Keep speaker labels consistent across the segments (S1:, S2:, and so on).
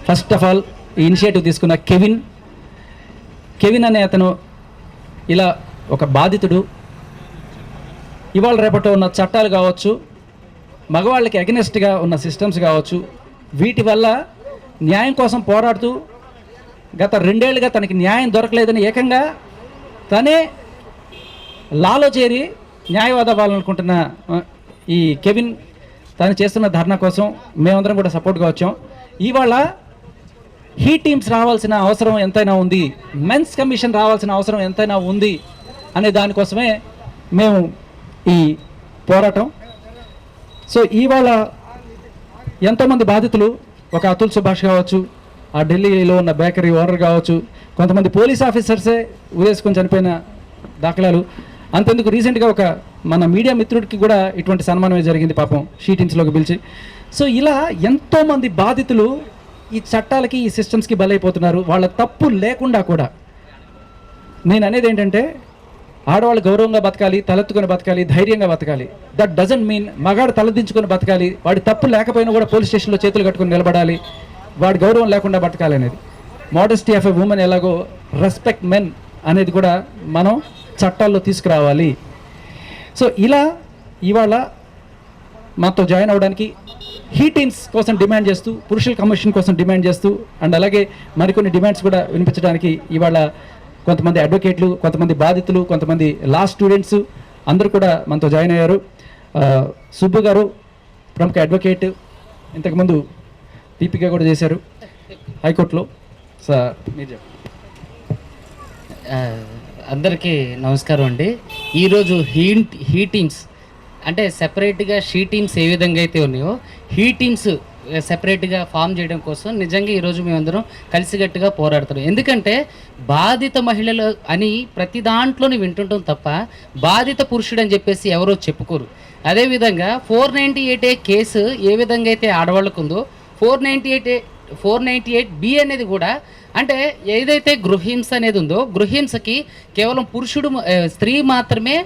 S1: First of all ఈ initiative తీసుకున్న Kevin అనే అతను ఇలా ఒక బాధితుడు. ఇవాళ రేపట్లో ఉన్న చట్టాలు కావచ్చు, మగవాళ్ళకి అగెనెస్ట్గా ఉన్న సిస్టమ్స్ కావచ్చు, వీటి వల్ల న్యాయం కోసం పోరాడుతూ గత 2 ఏళ్ళుగా తనకి న్యాయం దొరకలేదని ఏకంగా తనే లాలో చేరి న్యాయవాద అవ్వాలనుకుంటున్న ఈ కెవిన్ తను చేస్తున్న ధర్నా కోసం మేమందరం కూడా సపోర్ట్గా వచ్చాం. ఇవాళ హీ టీమ్స్ రావాల్సిన అవసరం ఎంతైనా ఉంది, మెన్స్ కమిషన్ రావాల్సిన అవసరం ఎంతైనా ఉంది అనే దానికోసమే మేము ఈ పోరాటం. సో ఇవాళ ఎంతోమంది బాధితులు, ఒక అతుల్ సుభాష్ కావచ్చు, ఆ ఢిల్లీలో ఉన్న బేకరీ ఓనర్ కావచ్చు, కొంతమంది పోలీస్ ఆఫీసర్సే ఉరేసుకొని చనిపోయిన దాఖలాలు. అంతెందుకు రీసెంట్గా ఒక మన మీడియా మిత్రుడికి కూడా ఇటువంటి సన్మానమే జరిగింది పాపం, షీటిన్స్లోకి పిలిచి. సో ఇలా ఎంతోమంది బాధితులు ఈ చట్టాలకి, ఈ సిస్టమ్స్కి బలైపోతున్నారు వాళ్ళ తప్పు లేకుండా కూడా. నేను అనేది ఏంటంటే ఆడవాళ్ళు గౌరవంగా బతకాలి, తలెత్తుకొని బతకాలి, ధైర్యంగా బతకాలి. దట్ డజంట్ మీన్ మగాడు తలదించుకొని బతకాలి, వాడి తప్పు లేకపోయినా కూడా పోలీస్ స్టేషన్లో చేతులు కట్టుకొని నిలబడాలి, వాడి గౌరవం లేకుండా బతకాలి అనేది. మోడెస్టీ ఆఫ్ ఎ ఉమెన్ ఎలాగో రెస్పెక్ట్ మెన్ అనేది కూడా మనం చట్టాల్లో తీసుకురావాలి. సో ఇలా ఇవాళ మాతో జాయిన్ అవ్వడానికి హీ టీమ్స్ కోసం డిమాండ్ చేస్తూ, పురుషుల కమిషన్ కోసం డిమాండ్ చేస్తూ, అండ్ అలాగే మరికొన్ని డిమాండ్స్ కూడా వినిపించడానికి ఇవాళ కొంతమంది అడ్వకేట్లు, కొంతమంది బాధితులు, కొంతమంది లా స్టూడెంట్స్ అందరూ కూడా మనతో జాయిన్ అయ్యారు. సుబ్బు గారు ప్రముఖ అడ్వకేట్, ఇంతకుముందు పీపీగా కూడా చేశారు హైకోర్టులో. సార్ మీరు చెప్పండి.
S2: అందరికీ నమస్కారం అండి. ఈరోజు హీ టీమ్స్ అంటే సెపరేట్గా షీ టీమ్స్ ఏ విధంగా అయితే ఉన్నాయో, హీ టీమ్స్ సెపరేట్గా ఫామ్ చేయడం కోసం నిజంగా ఈరోజు మేమందరం కలిసికట్టుగా పోరాడుతున్నాం. ఎందుకంటే బాధిత మహిళలు అని ప్రతి దాంట్లోనే వింటుంటాం తప్ప బాధిత పురుషుడు అని చెప్పేసి ఎవరో చెప్పుకోరు. అదేవిధంగా 498A కేసు ఏ విధంగా అయితే ఆడవాళ్ళకు ఉందో 498B అనేది కూడా, అంటే ఏదైతే గృహహింస అనేది ఉందో, గృహహింసకి కేవలం స్త్రీ మాత్రమే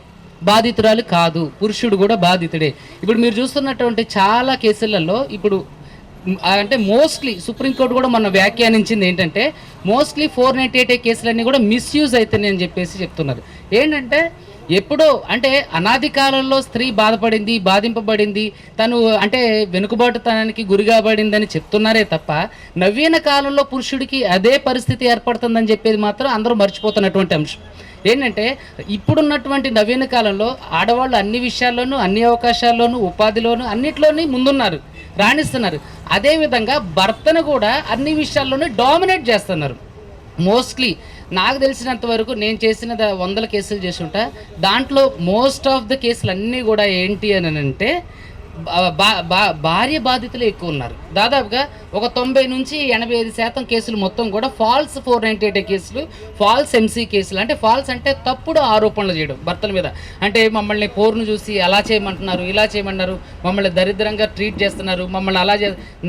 S2: బాధితురాలు కాదు, పురుషుడు కూడా బాధితుడే. ఇప్పుడు మీరు చూస్తున్నటువంటి చాలా కేసులలో ఇప్పుడు అంటే మోస్ట్లీ సుప్రీంకోర్టు కూడా మన వ్యాఖ్యానించింది ఏంటంటే మోస్ట్లీ 498A కేసులన్నీ కూడా మిస్యూజ్ అవుతున్నాయి అని చెప్పేసి చెప్తున్నారు. ఏంటంటే ఎప్పుడో అంటే అనాది కాలంలో స్త్రీ బాధింపబడింది, తను అంటే వెనుకబాటుతనానికి గురి కాబడిందని చెప్తున్నారే తప్ప నవీన కాలంలో పురుషుడికి అదే పరిస్థితి ఏర్పడుతుందని చెప్పేది మాత్రం అందరూ మర్చిపోతున్నటువంటి అంశం. ఏంటంటే ఇప్పుడున్నటువంటి నవీన కాలంలో ఆడవాళ్ళు అన్ని విషయాల్లోనూ, అన్ని అవకాశాల్లోనూ, ఉపాధిలోనూ అన్నిట్లోనూ ముందున్నారు, రాణిస్తున్నారు. అదేవిధంగా భర్తను కూడా అన్ని విషయాల్లోనూ డామినేట్ చేస్తున్నారు. మోస్ట్లీ నాకు తెలిసినంత వరకు నేను చేసిన 100 కేసులు చేసి ఉంటా, దాంట్లో మోస్ట్ ఆఫ్ ద కేసులు అన్నీ కూడా ఏంటి అని అంటే భార్య బాధితులు ఎక్కువ ఉన్నారు. దాదాపుగా ఒక 90 నుంచి 85% కేసులు మొత్తం కూడా ఫాల్స్ 498A కేసులు, ఫాల్స్ MC కేసులు. అంటే ఫాల్స్ అంటే తప్పుడు ఆరోపణలు చేయడం భర్తల మీద. అంటే మమ్మల్ని పోరును చూసి అలా చేయమంటున్నారు, ఇలా చేయమన్నారు, మమ్మల్ని దరిద్రంగా ట్రీట్ చేస్తున్నారు, మమ్మల్ని అలా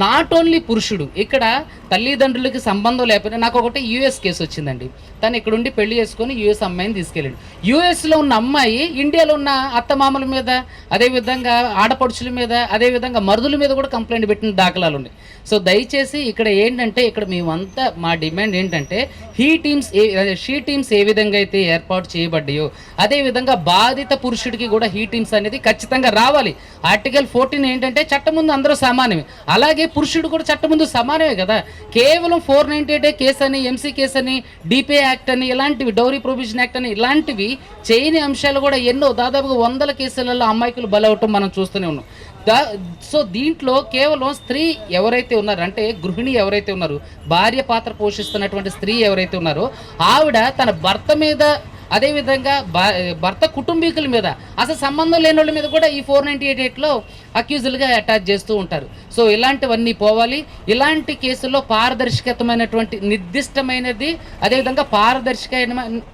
S2: నాట్ ఓన్లీ పురుషుడు, ఇక్కడ తల్లిదండ్రులకి సంబంధం లేకపోయినా నాకు ఒకటి US కేసు వచ్చిందండి. తను ఇక్కడ ఉండి పెళ్లి చేసుకొని US అమ్మాయిని తీసుకెళ్ళాడు. USలో ఉన్న అమ్మాయి ఇండియాలో ఉన్న అత్తమామల మీద, అదేవిధంగా ఆడపడుచుల మీద, అదేవిధంగా మరుదుల మీద కూడా కంప్లైంట్ పెట్టిన దాఖలాలు ఉన్నాయి. సో దయచేసి ఇక్కడ ఏంటంటే ఇక్కడ మేమంతా మా డిమాండ్ ఏంటంటే షీ టీమ్స్ ఏ విధంగా అయితే ఏర్పాటు చేయబడ్డాయో అదేవిధంగా బాధిత పురుషుడికి కూడా హీ టీమ్స్ అనేది ఖచ్చితంగా రావాలి. ఆర్టికల్ 14 ఏంటంటే చట్టం ముందు అందరూ సమానమే, అలాగే పురుషుడు కూడా చట్టం ముందు సమానమే కదా. కేవలం 498A కేసు అని, MC కేసు అని, DPA యాక్ట్ అని, ఇలాంటివి డౌరీ ప్రొవిజన్ యాక్ట్ అని ఇలాంటివి చేయని అంశాలు కూడా ఎన్నో, దాదాపుగా 100 కేసులలో అమ్మాయికులు బలవటం మనం చూస్తూనే ఉన్నాం. సో దీంట్లో కేవలం స్త్రీ ఎవరైతే ఉన్నారో, అంటే గృహిణి ఎవరైతే ఉన్నారో, భార్య పాత్ర పోషిస్తున్నటువంటి స్త్రీ ఎవరైతే ఉన్నారో ఆవిడ తన భర్త మీద, అదేవిధంగా భర్త కుటుంబీకుల మీద, అసలు సంబంధం లేని వాళ్ళ మీద కూడా ఈ 498లో అక్యూజులుగా అటాచ్ చేస్తూ ఉంటారు. సో ఇలాంటివన్నీ పోవాలి. ఇలాంటి కేసుల్లో పారదర్శకతమైనటువంటి, నిర్దిష్టమైనది, అదేవిధంగా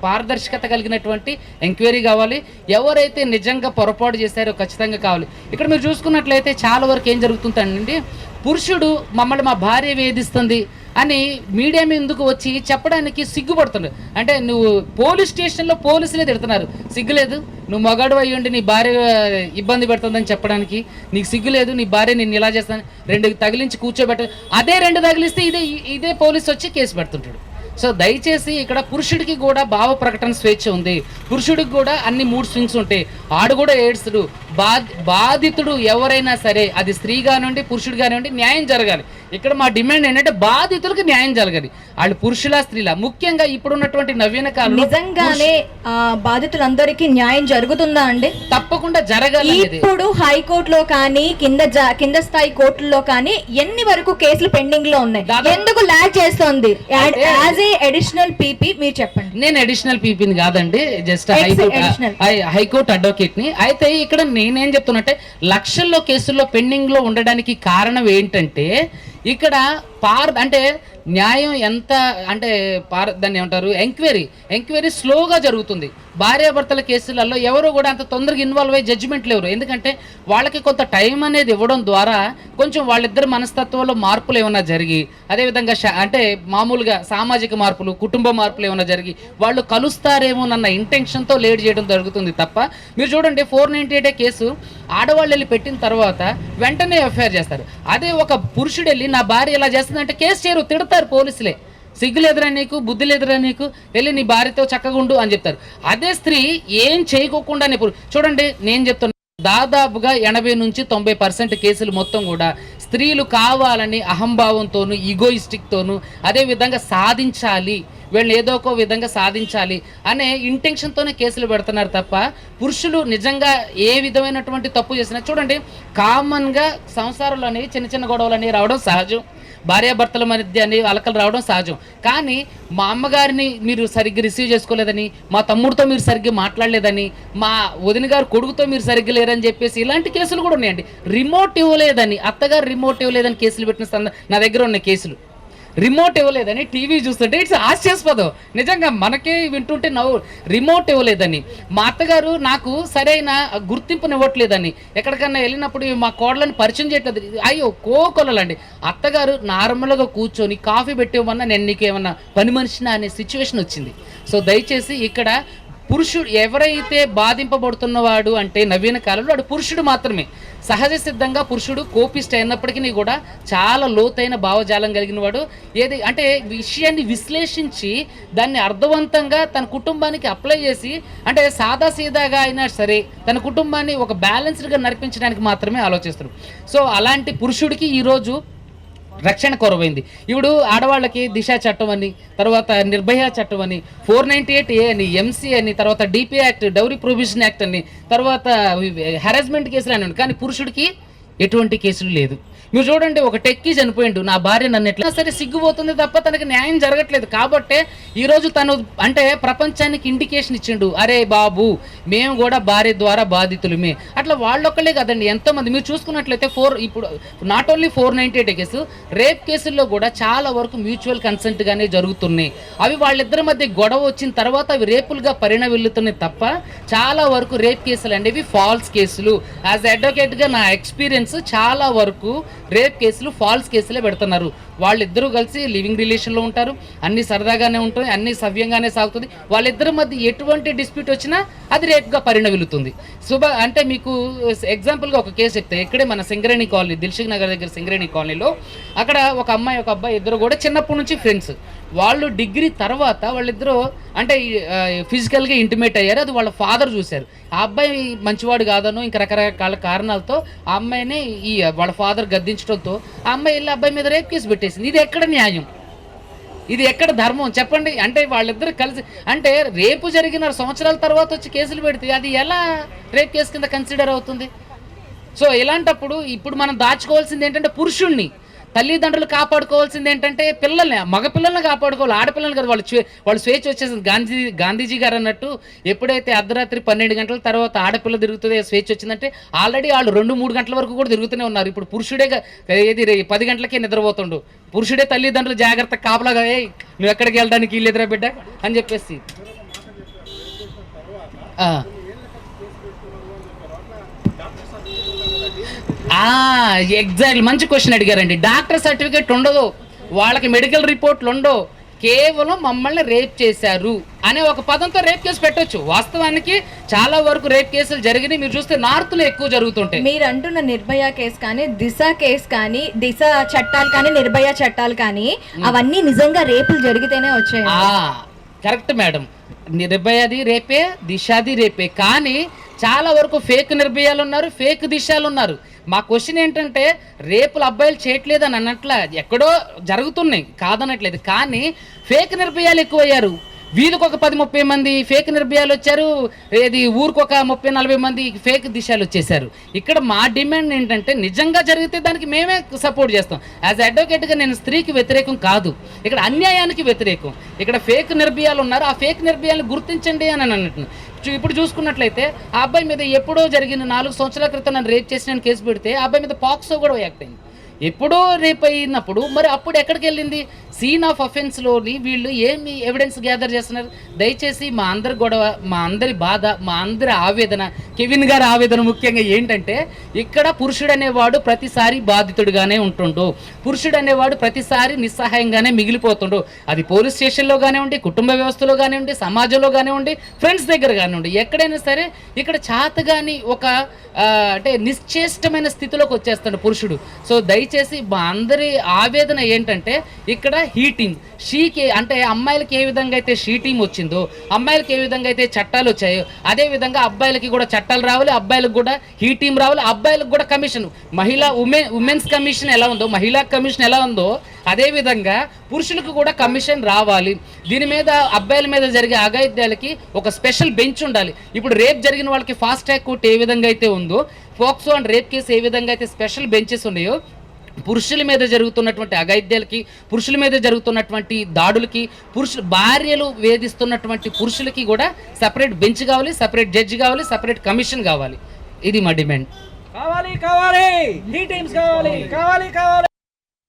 S2: పారదర్శకత కలిగినటువంటి ఎంక్వైరీ కావాలి. ఎవరైతే నిజంగా పొరపాటు చేశారో ఖచ్చితంగా కావాలి. ఇక్కడ మీరు చూసుకున్నట్లయితే చాలా వరకు ఏం జరుగుతుందండి, పురుషుడు మమ్మల్ని మా భార్య వేధిస్తుంది అని మీడియా ముందుకు వచ్చి చెప్పడానికి సిగ్గుపడుతుండ్రు. అంటే నువ్వు పోలీస్ స్టేషన్లో పోలీసులే తిడుతున్నారు, సిగ్గులేదు? నువ్వు మగాడు అయ్యుండి నీ భార్య ఇబ్బంది పెడుతుందని చెప్పడానికి నీకు సిగ్గులేదు? నీ భార్య నిన్ను ఇలా చేస్తాను, 2 తగిలించి కూర్చోబెట్ట, అదే 2 తగిలిస్తే ఇదే పోలీసు వచ్చి కేసు పెడుతుంటాడు. సో దయచేసి ఇక్కడ పురుషుడికి కూడా భావ ప్రకటన స్వేచ్ఛ ఉంది, పురుషుడికి కూడా అన్ని మూడ్ స్వింగ్స్ ఉంటాయి. ఆడు కూడా ఏడ్చుడు. బాధితుడు ఎవరైనా సరే, అది స్త్రీ కానివ్వండి పురుషుడు కానివ్వండి, న్యాయం జరగాలి. ఇక్కడ మా డిమాండ్ ఏంటంటే బాధితులకు న్యాయం జరగాలి, వాళ్ళు పురుషుల స్త్రీల. ముఖ్యంగా ఇప్పుడున్నటువంటి నవీన కాలంలో
S3: నిజంగానే బాధితులందరికీ న్యాయం జరుగుతుందా అండి?
S2: తప్పకుండా జరగాలి.
S3: ఇప్పుడు హైకోర్టులో కానీ కింద స్థాయి కోర్టుల్లో కానీ ఎన్ని వరకు కేసులు పెండింగ్ లో ఉన్నాయి? ఎందుకు లాగ్ చేస్తోంది? యాజ్ ఏ అడిషనల్ పీపీ మీరు చెప్పండి.
S2: నేను అడిషనల్ పీపీని కాదండి, జస్ట్ హైకోర్టు అడ్వకేట్ ని. అయితే ఇక్కడ నేనేం చెప్తున్నట్టే, లక్షల్లో కేసుల్లో పెండింగ్ లో ఉండడానికి కారణం ఏంటంటే, ఇక్కడ అంటే న్యాయం ఎంత అంటే దాన్ని ఏమంటారు, ఎంక్వైరీ స్లోగా జరుగుతుంది. భార్యాభర్తల కేసులలో ఎవరు కూడా అంత తొందరగా ఇన్వాల్వ్ అయ్యి జడ్జిమెంట్లు ఎవరు, ఎందుకంటే వాళ్ళకి కొంత టైం అనేది ఇవ్వడం ద్వారా కొంచెం వాళ్ళిద్దరి మనస్తత్వంలో మార్పులు ఏమైనా జరిగి, అదేవిధంగా అంటే మామూలుగా సామాజిక మార్పులు, కుటుంబ మార్పులు ఏమైనా జరిగి వాళ్ళు కలుస్తారేమోనన్న ఇంటెన్షన్తో లేట్ చేయడం జరుగుతుంది తప్ప, మీరు చూడండి 498 కేసు ఆడవాళ్ళు వెళ్ళి పెట్టిన తర్వాత వెంటనే ఎఫ్ఐఆర్ చేస్తారు. అదే ఒక పురుషుడు వెళ్ళి నా భార్య ఇలా చేస్తుందంటే కేసు చేయరు, తిడతారు పోలీసులే. సిగ్గులేదురా నీకు, బుద్ధి లేదురా నీకు, వెళ్ళి నీ భార్యతో చక్కగా ఉండు అని చెప్తారు. అదే స్త్రీ ఏం చేయకోకుండానే చూడండి, నేను చెప్తున్నా దాదాపుగా 80 నుంచి 90% కేసులు మొత్తం కూడా స్త్రీలు కావాలని అహంభావంతోనూ ఈగోయిస్టిక్తోనూ, అదేవిధంగా సాధించాలి, వీళ్ళని ఏదో ఒక విధంగా సాధించాలి అనే ఇంటెన్షన్తోనే కేసులు పెడుతున్నారు తప్ప, పురుషులు నిజంగా ఏ విధమైనటువంటి తప్పు చేసినా చూడండి, కామన్గా సంసారంలో అనేవి చిన్న చిన్న గొడవలు అనేవి రావడం సహజం, భార్యాభర్తల మధ్య అని అలకలు రావడం సహజం. కానీ మా అమ్మగారిని మీరు సరిగ్గా రిసీవ్ చేసుకోలేదని, మా తమ్ముడితో మీరు సరిగ్గా మాట్లాడలేదని, మా వదిన గారు కొడుకుతో మీరు సరిగ్గా లేరని చెప్పేసి ఇలాంటి కేసులు కూడా ఉన్నాయండి. రిమోట్ ఇవ్వలేదని, అత్తగారు రిమోట్ ఇవ్వలేదని కేసులు పెట్టిన నా దగ్గర ఉన్న కేసులు. రిమోట్ ఇవ్వలేదని టీవీ చూస్తుంటే ఇట్స్ హాస్యాస్పదం, నిజంగా మనకే వింటుంటే నవ్వు. రిమోట్ ఇవ్వలేదని, మా అత్తగారు నాకు సరైన గుర్తింపునివ్వట్లేదని, ఎక్కడికన్నా వెళ్ళినప్పుడు మా కోడలను పరిచయం చేయట్లేదు. అయ్యో కోకొలండి, అత్తగారు నార్మల్గా కూర్చొని కాఫీ పెట్టేవన్నా నేను నీకు ఏమన్నా పని మనిషినా అనే సిచ్యువేషన్ వచ్చింది. సో దయచేసి ఇక్కడ పురుషుడు ఎవరైతే బాధింపబడుతున్నవాడు అంటే నవీన కాలంలో వాడు పురుషుడు మాత్రమే. సహజ సిద్ధంగా పురుషుడు కోపిస్ట్ అయినప్పటికీ కూడా చాలా లోతైన భావజాలం కలిగిన వాడు. ఏది అంటే విషయాన్ని విశ్లేషించి దాన్ని అర్థవంతంగా తన కుటుంబానికి అప్లై చేసి, అంటే సాదాసీదాగా అయినా సరే తన కుటుంబాన్ని ఒక బ్యాలెన్స్డ్గా నడిపించడానికి మాత్రమే ఆలోచిస్తారు. సో అలాంటి పురుషుడికి ఈరోజు రక్షణ కొరవైంది. ఇప్పుడు ఆడవాళ్ళకి దిశ చట్టం అని, తర్వాత నిర్భయ చట్టం అని, 498A అని, ఎంసీ అని, తర్వాత DP act, dowry provision act అని, తర్వాత హెరాస్మెంట్ కేసులు అని. కానీ పురుషుడికి ఎటువంటి కేసులు లేదు. మీరు చూడండి, ఒక టెక్కి చనిపోయిండు, నా భార్య నన్ను ఎట్లా సరే సిగ్గుపోతుంది తప్ప తనకి న్యాయం జరగట్లేదు. కాబట్టే ఈరోజు తను అంటే ప్రపంచానికి ఇండికేషన్ ఇచ్చిండు, అరే బాబు మేము కూడా భార్య ద్వారా బాధితులమే. అట్లా వాళ్ళొక్కలే కదండి, ఎంతోమంది మీరు చూసుకున్నట్లయితే ఇప్పుడు నాట్ ఓన్లీ 498 కేసు, రేప్ కేసుల్లో కూడా చాలా వరకు మ్యూచువల్ కన్సెంట్గానే జరుగుతున్నాయి. అవి వాళ్ళిద్దరి మధ్య గొడవ వచ్చిన తర్వాత అవి రేపులుగా పరిణమిల్లుతున్నాయి తప్ప, చాలా వరకు రేప్ కేసులు అనేవి ఫాల్స్ కేసులు. యాజ్ అడ్వకేట్గా నా ఎక్స్పీరియన్స్ చాలా వరకు రేప్ కేసులు ఫాల్స్ కేసులే పెడుతున్నారు. వాళ్ళిద్దరూ కలిసి లివింగ్ రిలేషన్లో ఉంటారు, అన్ని సరదాగానే ఉంటుంది, అన్ని సవ్యంగానే సాగుతుంది. వాళ్ళిద్దరి మధ్య ఎటువంటి డిస్ప్యూట్ వచ్చినా అది రేప్గా పరిణమిల్లుతుంది. అంటే మీకు ఎగ్జాంపుల్గా ఒక కేసు చెప్తే, ఇక్కడే మన సింగరేణి కాలనీ, దిల్సుఖ్ నగర్ దగ్గర సింగరేణి కాలనీలో, అక్కడ ఒక అమ్మాయి ఒక అబ్బాయి ఇద్దరు కూడా చిన్నప్పటి నుంచి ఫ్రెండ్స్. వాళ్ళు డిగ్రీ తర్వాత వాళ్ళిద్దరూ అంటే ఫిజికల్గా ఇంటిమేట్ అయ్యారు. అది వాళ్ళ ఫాదర్ చూశారు. ఆ అబ్బాయి మంచివాడు కాదనో ఇంకా రకరకాల కారణాలతో ఆ అమ్మాయిని వాళ్ళ ఫాదర్ గద్దించడంతో ఆ అమ్మాయి వెళ్ళి అబ్బాయి మీద రేప్ కేసు పెట్టేసింది. ఇది ఎక్కడ న్యాయం? ఇది ఎక్కడ ధర్మం చెప్పండి? అంటే వాళ్ళిద్దరు కలిసి, అంటే రేపు జరిగిన సంవత్సరాల తర్వాత వచ్చి కేసులు పెడితే అది ఎలా రేప్ కేసు కింద కన్సిడర్ అవుతుంది? సో ఇలాంటప్పుడు ఇప్పుడు మనం దాచుకోవాల్సింది ఏంటంటే పురుషుణ్ణి, తల్లిదండ్రులు కాపాడుకోవాల్సింది ఏంటంటే పిల్లల్ని, మగపిల్లల్ని కాపాడుకోవాలి, ఆడపిల్లల్ని కదా. వాళ్ళు స్వేచ్ఛ వచ్చేసింది. గాంధీజీ గారు అన్నట్టు, ఎప్పుడైతే అర్ధరాత్రి 12 గంటల తర్వాత ఆడపిల్ల తిరుగుతుంది స్వేచ్ఛ వచ్చిందంటే, ఆల్రెడీ వాళ్ళు 2-3 గంటల వరకు కూడా తిరుగుతూనే ఉన్నారు. ఇప్పుడు పురుషుడే ఏది 10 గంటలకే నిద్రపోతుండు, పురుషుడే తల్లిదండ్రులు జాగ్రత్త కాపలాగా, నువ్వు ఎక్కడికి వెళ్ళడానికి వీళ్ళెదురా బిడ్డ అని చెప్పేసి. ఎగ్జాక్ట్లీ, మంచి క్వశ్చన్ అడిగారండి. డాక్టర్ సర్టిఫికేట్ ఉండదు, వాళ్ళకి మెడికల్ రిపోర్ట్లు ఉండవు, కేవలం మమ్మల్ని రేప్ చేశారు అనే ఒక పదంతో రేప్ కేసు పెట్టొచ్చు. వాస్తవానికి చాలా వరకు రేప్ కేసులు జరిగినాయి. మీరు చూస్తే నార్త్లో ఎక్కువ జరుగుతుంటాయి.
S3: మీరు అంటున్న నిర్భయ కేసు కానీ, దిశ కేసు కానీ, దిశ చట్టాలు కానీ, నిర్భయ చట్టాలు కానీ, అవన్నీ నిజంగా రేపులు జరిగితేనే వచ్చాయి.
S2: కరెక్ట్ మేడం, నిర్భయది రేపే, దిశది రేపే. కానీ చాలా వరకు ఫేక్ నిర్భయాలు ఉన్నారు, ఫేక్ దిశలు ఉన్నారు. మా క్వశ్చన్ ఏంటంటే రేపులు అబ్బాయిలు చేయట్లేదు అని అన్నట్ల, ఎక్కడో జరుగుతున్నాయి కాదనట్లేదు, కానీ ఫేక్ నిర్భయాలు ఎక్కువయ్యారు. వీధికి ఒక 10-30 మంది ఫేక్ నిర్భయాలు వచ్చారు, ఏది ఊరికి ఒక 30-40 మంది ఫేక్ దిశలు వచ్చేసారు. ఇక్కడ మా డిమాండ్ ఏంటంటే నిజంగా జరిగితే దానికి మేమే సపోర్ట్ చేస్తాం. యాజ్ అడ్వకేట్గా నేను స్త్రీకి వ్యతిరేకం కాదు, ఇక్కడ అన్యాయానికి వ్యతిరేకం. ఇక్కడ ఫేక్ నిర్భయాలు ఉన్నారు, ఆ ఫేక్ నిర్భయాలను గుర్తించండి అని అన్నట్టు. ఇప్పుడు చూసుకున్నట్లయితే ఆ అబ్బాయి మీద ఎప్పుడో జరిగిన 4 సంవత్సరాల క్రితం నన్ను రేప్ చేసి నేను కేసు పెడితే ఆ అబ్బాయి మీద పాక్సో కూడా యాక్ట్ అయింది. ఎప్పుడో రేప్ అయినప్పుడు మరి అప్పుడు ఎక్కడికి వెళ్ళింది? సీన్ ఆఫ్ అఫెన్స్లోని వీళ్ళు ఏమి ఎవిడెన్స్ గ్యాదర్ చేస్తున్నారు? దయచేసి మా అందరి గొడవ, మా అందరి బాధ, మా అందరి ఆవేదన, కెవిన్ గారి ఆవేదన ముఖ్యంగా ఏంటంటే ఇక్కడ పురుషుడు అనేవాడు ప్రతిసారి బాధితుడిగానే ఉంటుండు, పురుషుడు అనేవాడు ప్రతిసారి నిస్సహాయంగానే మిగిలిపోతుండు. అది పోలీస్ స్టేషన్లో కానివ్వండి, కుటుంబ వ్యవస్థలో కానివ్వండి, సమాజంలో కానివ్వండి, ఫ్రెండ్స్ దగ్గర కానివ్వండి, ఎక్కడైనా సరే ఇక్కడ చాతగాని ఒక అంటే నిశ్చేష్టమైన స్థితిలోకి వచ్చేస్తాడు పురుషుడు. సో దయచేసి మా అందరి ఆవేదన ఏంటంటే ఇక్కడ హీ టీమ్, షీకి అంటే అమ్మాయిలకి ఏ విధంగా అయితే షీ టీమ్ వచ్చిందో, అమ్మాయిలకి ఏ విధంగా అయితే చట్టాలు వచ్చాయో, అదేవిధంగా అబ్బాయిలకి కూడా చట్టాలు రావాలి, అబ్బాయిలకు కూడా హీ టీమ్ రావాలి, అబ్బాయిలకు కూడా కమిషన్, ఉమెన్స్ కమిషన్ ఎలా ఉందో, మహిళా కమిషన్ ఎలా ఉందో అదేవిధంగా పురుషులకు కూడా కమిషన్ రావాలి. దీని మీద అబ్బాయిల మీద జరిగే అఘాయిత్యాలకి ఒక స్పెషల్ బెంచ్ ఉండాలి. ఇప్పుడు రేప్ జరిగిన వాళ్ళకి ఫాస్ట్ ట్రాక్ కోర్ట్ ఏ విధంగా అయితే ఉందో, పోక్సో అండ్ రేప్ కేసు ఏ విధంగా అయితే స్పెషల్ బెంచెస్ ఉన్నాయో, పురుషుల మీద జరుగుతున్నటువంటి అఘాయిత్యాలకి, పురుషుల మీద జరుగుతున్నటువంటి దాడులకి, భార్యలు వేధిస్తున్నటువంటి పురుషులకి కూడా సపరేట్ బెంచ్ కావాలి, సపరేట్ జడ్జి కావాలి, సపరేట్ కమిషన్ కావాలి. ఇది మా డిమాండ్.
S1: కావాలి కావాలి హీ టీమ్స్ కావాలి, కావాలి కావాలి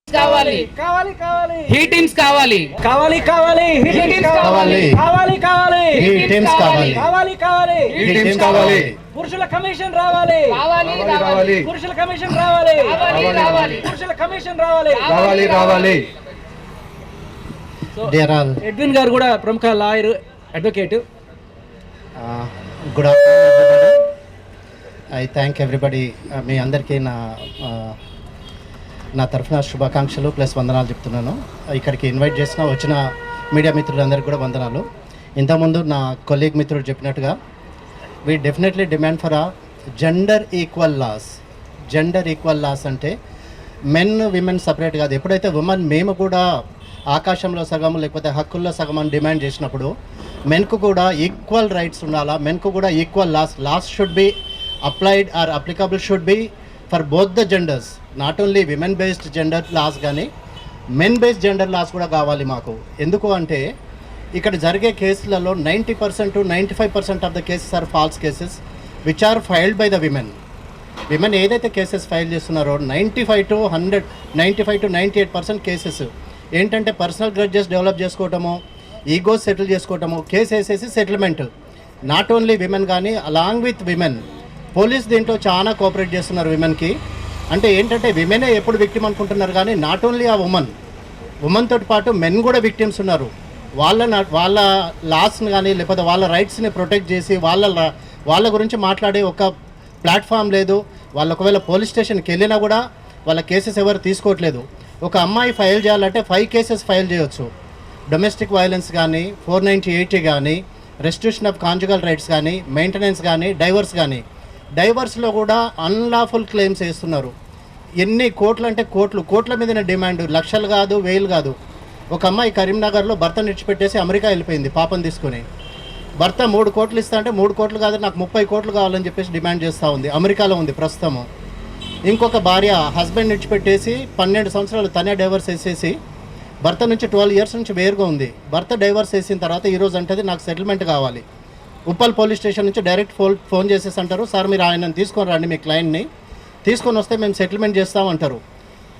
S2: కావాలి,
S1: కావాలి కావాలి
S2: హీ టీమ్స్ కావాలి,
S1: కావాలి కావాలి హీ టీమ్స్ కావాలి, కావాలి కావాలి
S4: హీ టీమ్స్ కావాలి,
S1: కావాలి కావాలి
S4: హీ టీమ్స్ కావాలి,
S1: పురుషుల కమిషన్ రావాలి,
S2: కావాలి రావాలి,
S1: పురుషుల కమిషన్ రావాలి,
S2: రావాలి,
S1: పురుషుల కమిషన్ రావాలి,
S4: రావాలి రావాలి. Dear all,
S1: ఎడ్విన్ గారు కూడా ప్రముఖ lawyer, advocate.
S4: Good afternoon everybody. I thank everybody. మీ అందరికీ నా తరఫున శుభాకాంక్షలు ప్లస్ వందనాలు చెప్తున్నాను. ఇక్కడికి ఇన్వైట్ చేసిన వచ్చిన మీడియా మిత్రులందరికీ కూడా వందనాలు. ఇంతకుముందు నా కొలీగ్ మిత్రుడు చెప్పినట్టుగా we definitely demand for gender equal laws. Gender equal laws అంటే మెన్ విమెన్ సపరేట్ కాదు. ఎప్పుడైతే ఉమెన్ మేము కూడా ఆకాశంలో సగం లేకపోతే హక్కుల్లో సగం అని డిమాండ్ చేసినప్పుడు మెన్కు కూడా ఈక్వల్ రైట్స్ ఉండాలా, మెన్కు కూడా equal laws should be applied or applicable should be for both the genders. Not only women based gender laws కానీ మెన్ బేస్డ్ జెండర్ లాస్ కూడా కావాలి మాకు. ఎందుకు అంటే ఇక్కడ జరిగే కేసులలో 90% to 95% of the cases are false cases which are filed by the women. Women ఏదైతే కేసెస్ ఫైల్ చేస్తున్నారో 95 to 98% కేసెస్ ఏంటంటే పర్సనల్ గ్రడ్జెస్ డెవలప్ చేసుకోవటము, ఈగోస్ సెటిల్ చేసుకోవటము, కేసు వేసేసి సెటిల్మెంట్. నాట్ ఓన్లీ విమెన్ కానీ అలాంగ్ విత్ విమెన్ పోలీస్ దీంట్లో చాలా కోఆపరేట్ చేస్తున్నారు విమెన్కి. అంటే ఏంటంటే విమెనే ఎప్పుడు విక్టిమ్ అనుకుంటున్నారు కానీ నాట్ ఓన్లీ ఆ ఉమెన్ తోటి పాటు మెన్ కూడా విక్టిమ్స్ ఉన్నారు. వాళ్ళ లాస్ని కానీ లేకపోతే వాళ్ళ రైట్స్ని ప్రొటెక్ట్ చేసి వాళ్ళ గురించి మాట్లాడే ఒక ప్లాట్ఫామ్ లేదు. వాళ్ళు ఒకవేళ పోలీస్ స్టేషన్కి వెళ్ళినా కూడా వాళ్ళ కేసెస్ ఎవరు తీసుకోవట్లేదు. ఒక అమ్మాయి ఫైల్ చేయాలంటే 5 కేసెస్ ఫైల్ చేయొచ్చు. డొమెస్టిక్ వైలెన్స్ కానీ, 498 కానీ, రెస్ట్రిక్షన్ ఆఫ్ కాంజుగల్ రైట్స్ కానీ, మెయింటెనెన్స్ కానీ, డైవర్స్ కానీ. డైవర్స్లో కూడా అన్లాఫుల్ క్లెయిమ్స్ వేస్తున్నారు. ఎన్ని కోట్లు అంటే కోట్ల మీదనే డిమాండ్, లక్షలు కాదు, వేలు కాదు. ఒక అమ్మాయి కరీంనగర్లో భర్తను విడిచిపెట్టేసి అమెరికా వెళ్ళిపోయింది పాపం తీసుకుని. భర్త 3 కోట్లు ఇస్తా అంటే 3 కోట్లు కాదు నాకు 30 కోట్లు కావాలని చెప్పేసి డిమాండ్ చేస్తూ ఉంది. అమెరికాలో ఉంది ప్రస్తుతము. ఇంకొక భార్య హస్బెండ్ విడిచిపెట్టేసి 12 సంవత్సరాలు తనే డైవర్స్ వేసేసి భర్త నుంచి 12 ఇయర్స్ నుంచి వేరుగా ఉంది. భర్త డైవర్స్ వేసిన తర్వాత ఈరోజు అంటది నాకు సెటిల్మెంట్ కావాలి. ఉప్పల్ పోలీస్ స్టేషన్ నుంచి డైరెక్ట్ ఫోన్ చేసేసి అంటారు, సార్ మీరు ఆయనను తీసుకొని రండి, మీ క్లయింట్ని తీసుకొని వస్తే మేము సెటిల్మెంట్ చేస్తామంటారు.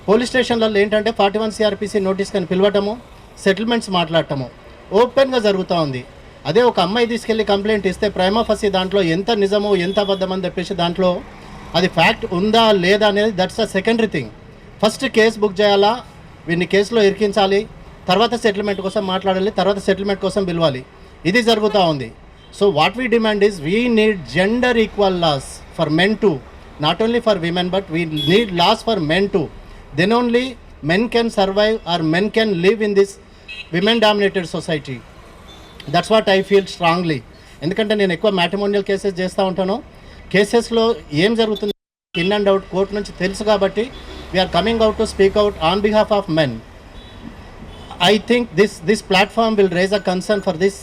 S4: పోలీస్ స్టేషన్లలో ఏంటంటే 41 CRPC నోటీస్ కానీ పిలవటము, సెటిల్మెంట్స్ మాట్లాడటము ఓపెన్గా జరుగుతూ ఉంది. అదే ఒక అమ్మాయి తీసుకెళ్ళి కంప్లైంట్ ఇస్తే ప్రైమా ఫసి దాంట్లో ఎంత నిజమో ఎంత అబద్ధమని చెప్పేసి దాంట్లో అది ఫ్యాక్ట్ ఉందా లేదా అనేది that's a secondary thing. First case book చేయాలా, వీరిని కేసులో ఇరికించాలి, తర్వాత సెటిల్మెంట్ కోసం మాట్లాడాలి, తర్వాత సెటిల్మెంట్ కోసం పిలవాలి. ఇది జరుగుతూ ఉంది. So what we demand is we need gender equal laws for men too, not only for women but we need laws for men too. Then only men can survive or men can live in this women dominated society. That's what I feel strongly. ఎందుకంటే నేను ఎక్కువ matrimonial cases చేస్తూ ఉంటాను. కేసెస్లో ఏం జరుగుతుంది in and out court నుంచి తెలుసు కాబట్టి we are coming out to speak out on behalf of men. I think this platform will raise a concern for this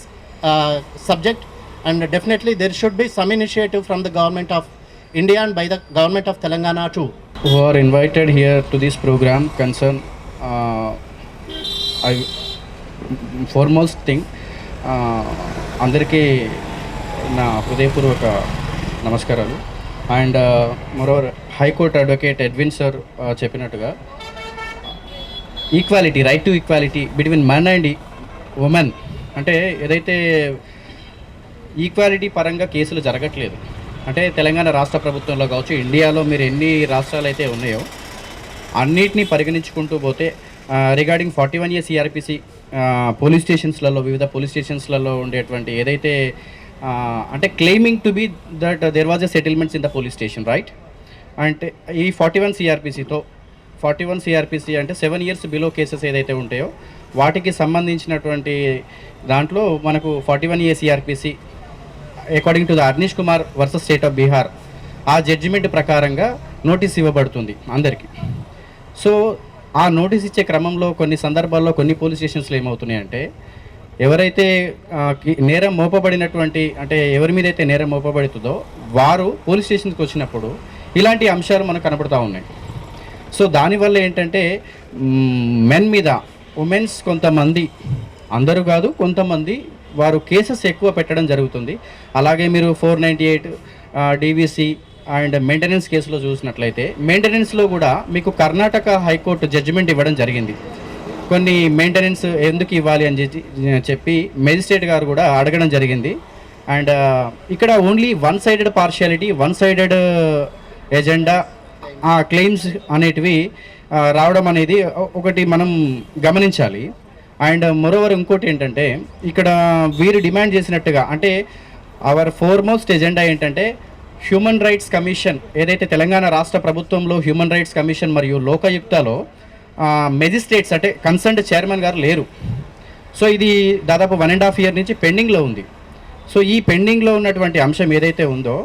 S4: subject, and definitely there should be some initiative from the government of India and by the government of Telangana too.
S5: Who are invited here to this program concern, I foremost thing అందరికీ నా హృదయపూర్వక నమస్కారాలు. And moreover high court advocate Edwin sir చెప్పినట్టుగా equality, right to equality between men and women, అంటే ఏదైతే equality పరంగా కేసులు జరగట్లేదు, అంటే తెలంగాణ రాష్ట్ర ప్రభుత్వంలో కావచ్చు, ఇండియాలో మీరు ఎన్ని రాష్ట్రాలు అయితే ఉన్నాయో అన్నిటినీ పరిగణించుకుంటూ పోతే రిగార్డింగ్ 41A CRPC పోలీస్ స్టేషన్స్లలో, వివిధ పోలీస్ స్టేషన్స్లలో ఉండేటువంటి ఏదైతే అంటే claiming to be that there was a settlements in the police station, right? అంటే ఈ 41 CRPC అంటే 7 years బిలో కేసెస్ ఏదైతే ఉంటాయో వాటికి సంబంధించినటువంటి దాంట్లో మనకు 41A CRPC according to the Arnesh Kumar versus state of Bihar ఆ జడ్జిమెంట్ ప్రకారంగా నోటీస్ ఇవ్వబడుతుంది అందరికీ. సో ఆ నోటీస్ ఇచ్చే క్రమంలో కొన్ని సందర్భాల్లో కొన్ని పోలీస్ స్టేషన్స్లో ఏమవుతున్నాయంటే ఎవరైతే నేరం మోపబడినటువంటి, అంటే ఎవరి మీద అయితే నేరం మోపబడుతుందో వారు పోలీస్ స్టేషన్కి వచ్చినప్పుడు ఇలాంటి అంశాలు మనకు కనబడుతూ ఉన్నాయి. సో దానివల్ల ఏంటంటే మెన్ మీద ఉమెన్స్ కొంతమంది, అందరూ కాదు కొంతమంది, వారు కేసెస్ ఎక్కువ పెట్టడం జరుగుతుంది. అలాగే మీరు 498 DVC అండ్ మెయింటెనెన్స్ కేసులో చూసినట్లయితే మెయింటెనెన్స్లో కూడా మీకు కర్ణాటక హైకోర్టు జడ్జిమెంట్ ఇవ్వడం జరిగింది. కొన్ని మెయింటెనెన్స్ ఎందుకు ఇవ్వాలి అని చెప్పి మెజిస్ట్రేట్ గారు కూడా అడగడం జరిగింది. అండ్ ఇక్కడ only one sided partiality, one sided agenda ఆ క్లెయిమ్స్ అనేటివి రావడం అనేది ఒకటి మనం గమనించాలి. అండ్ మరోవర్ ఇంకోటి ఏంటంటే ఇక్కడ వీరు డిమాండ్ చేసినట్టుగా, అంటే అవర్ ఫోర్మోస్ట్ ఎజెండా ఏంటంటే హ్యూమన్ రైట్స్ కమిషన్, ఏదైతే తెలంగాణ రాష్ట్ర ప్రభుత్వంలో హ్యూమన్ రైట్స్ కమిషన్ మరియు లోకాయుక్తలో మెజిస్ట్రేట్స్ అంటే కన్సర్న్డ్ చైర్మన్ గారు లేరు. సో ఇది దాదాపు 1.5 year నుంచి పెండింగ్లో ఉంది. సో ఈ పెండింగ్లో ఉన్నటువంటి అంశం ఏదైతే ఉందో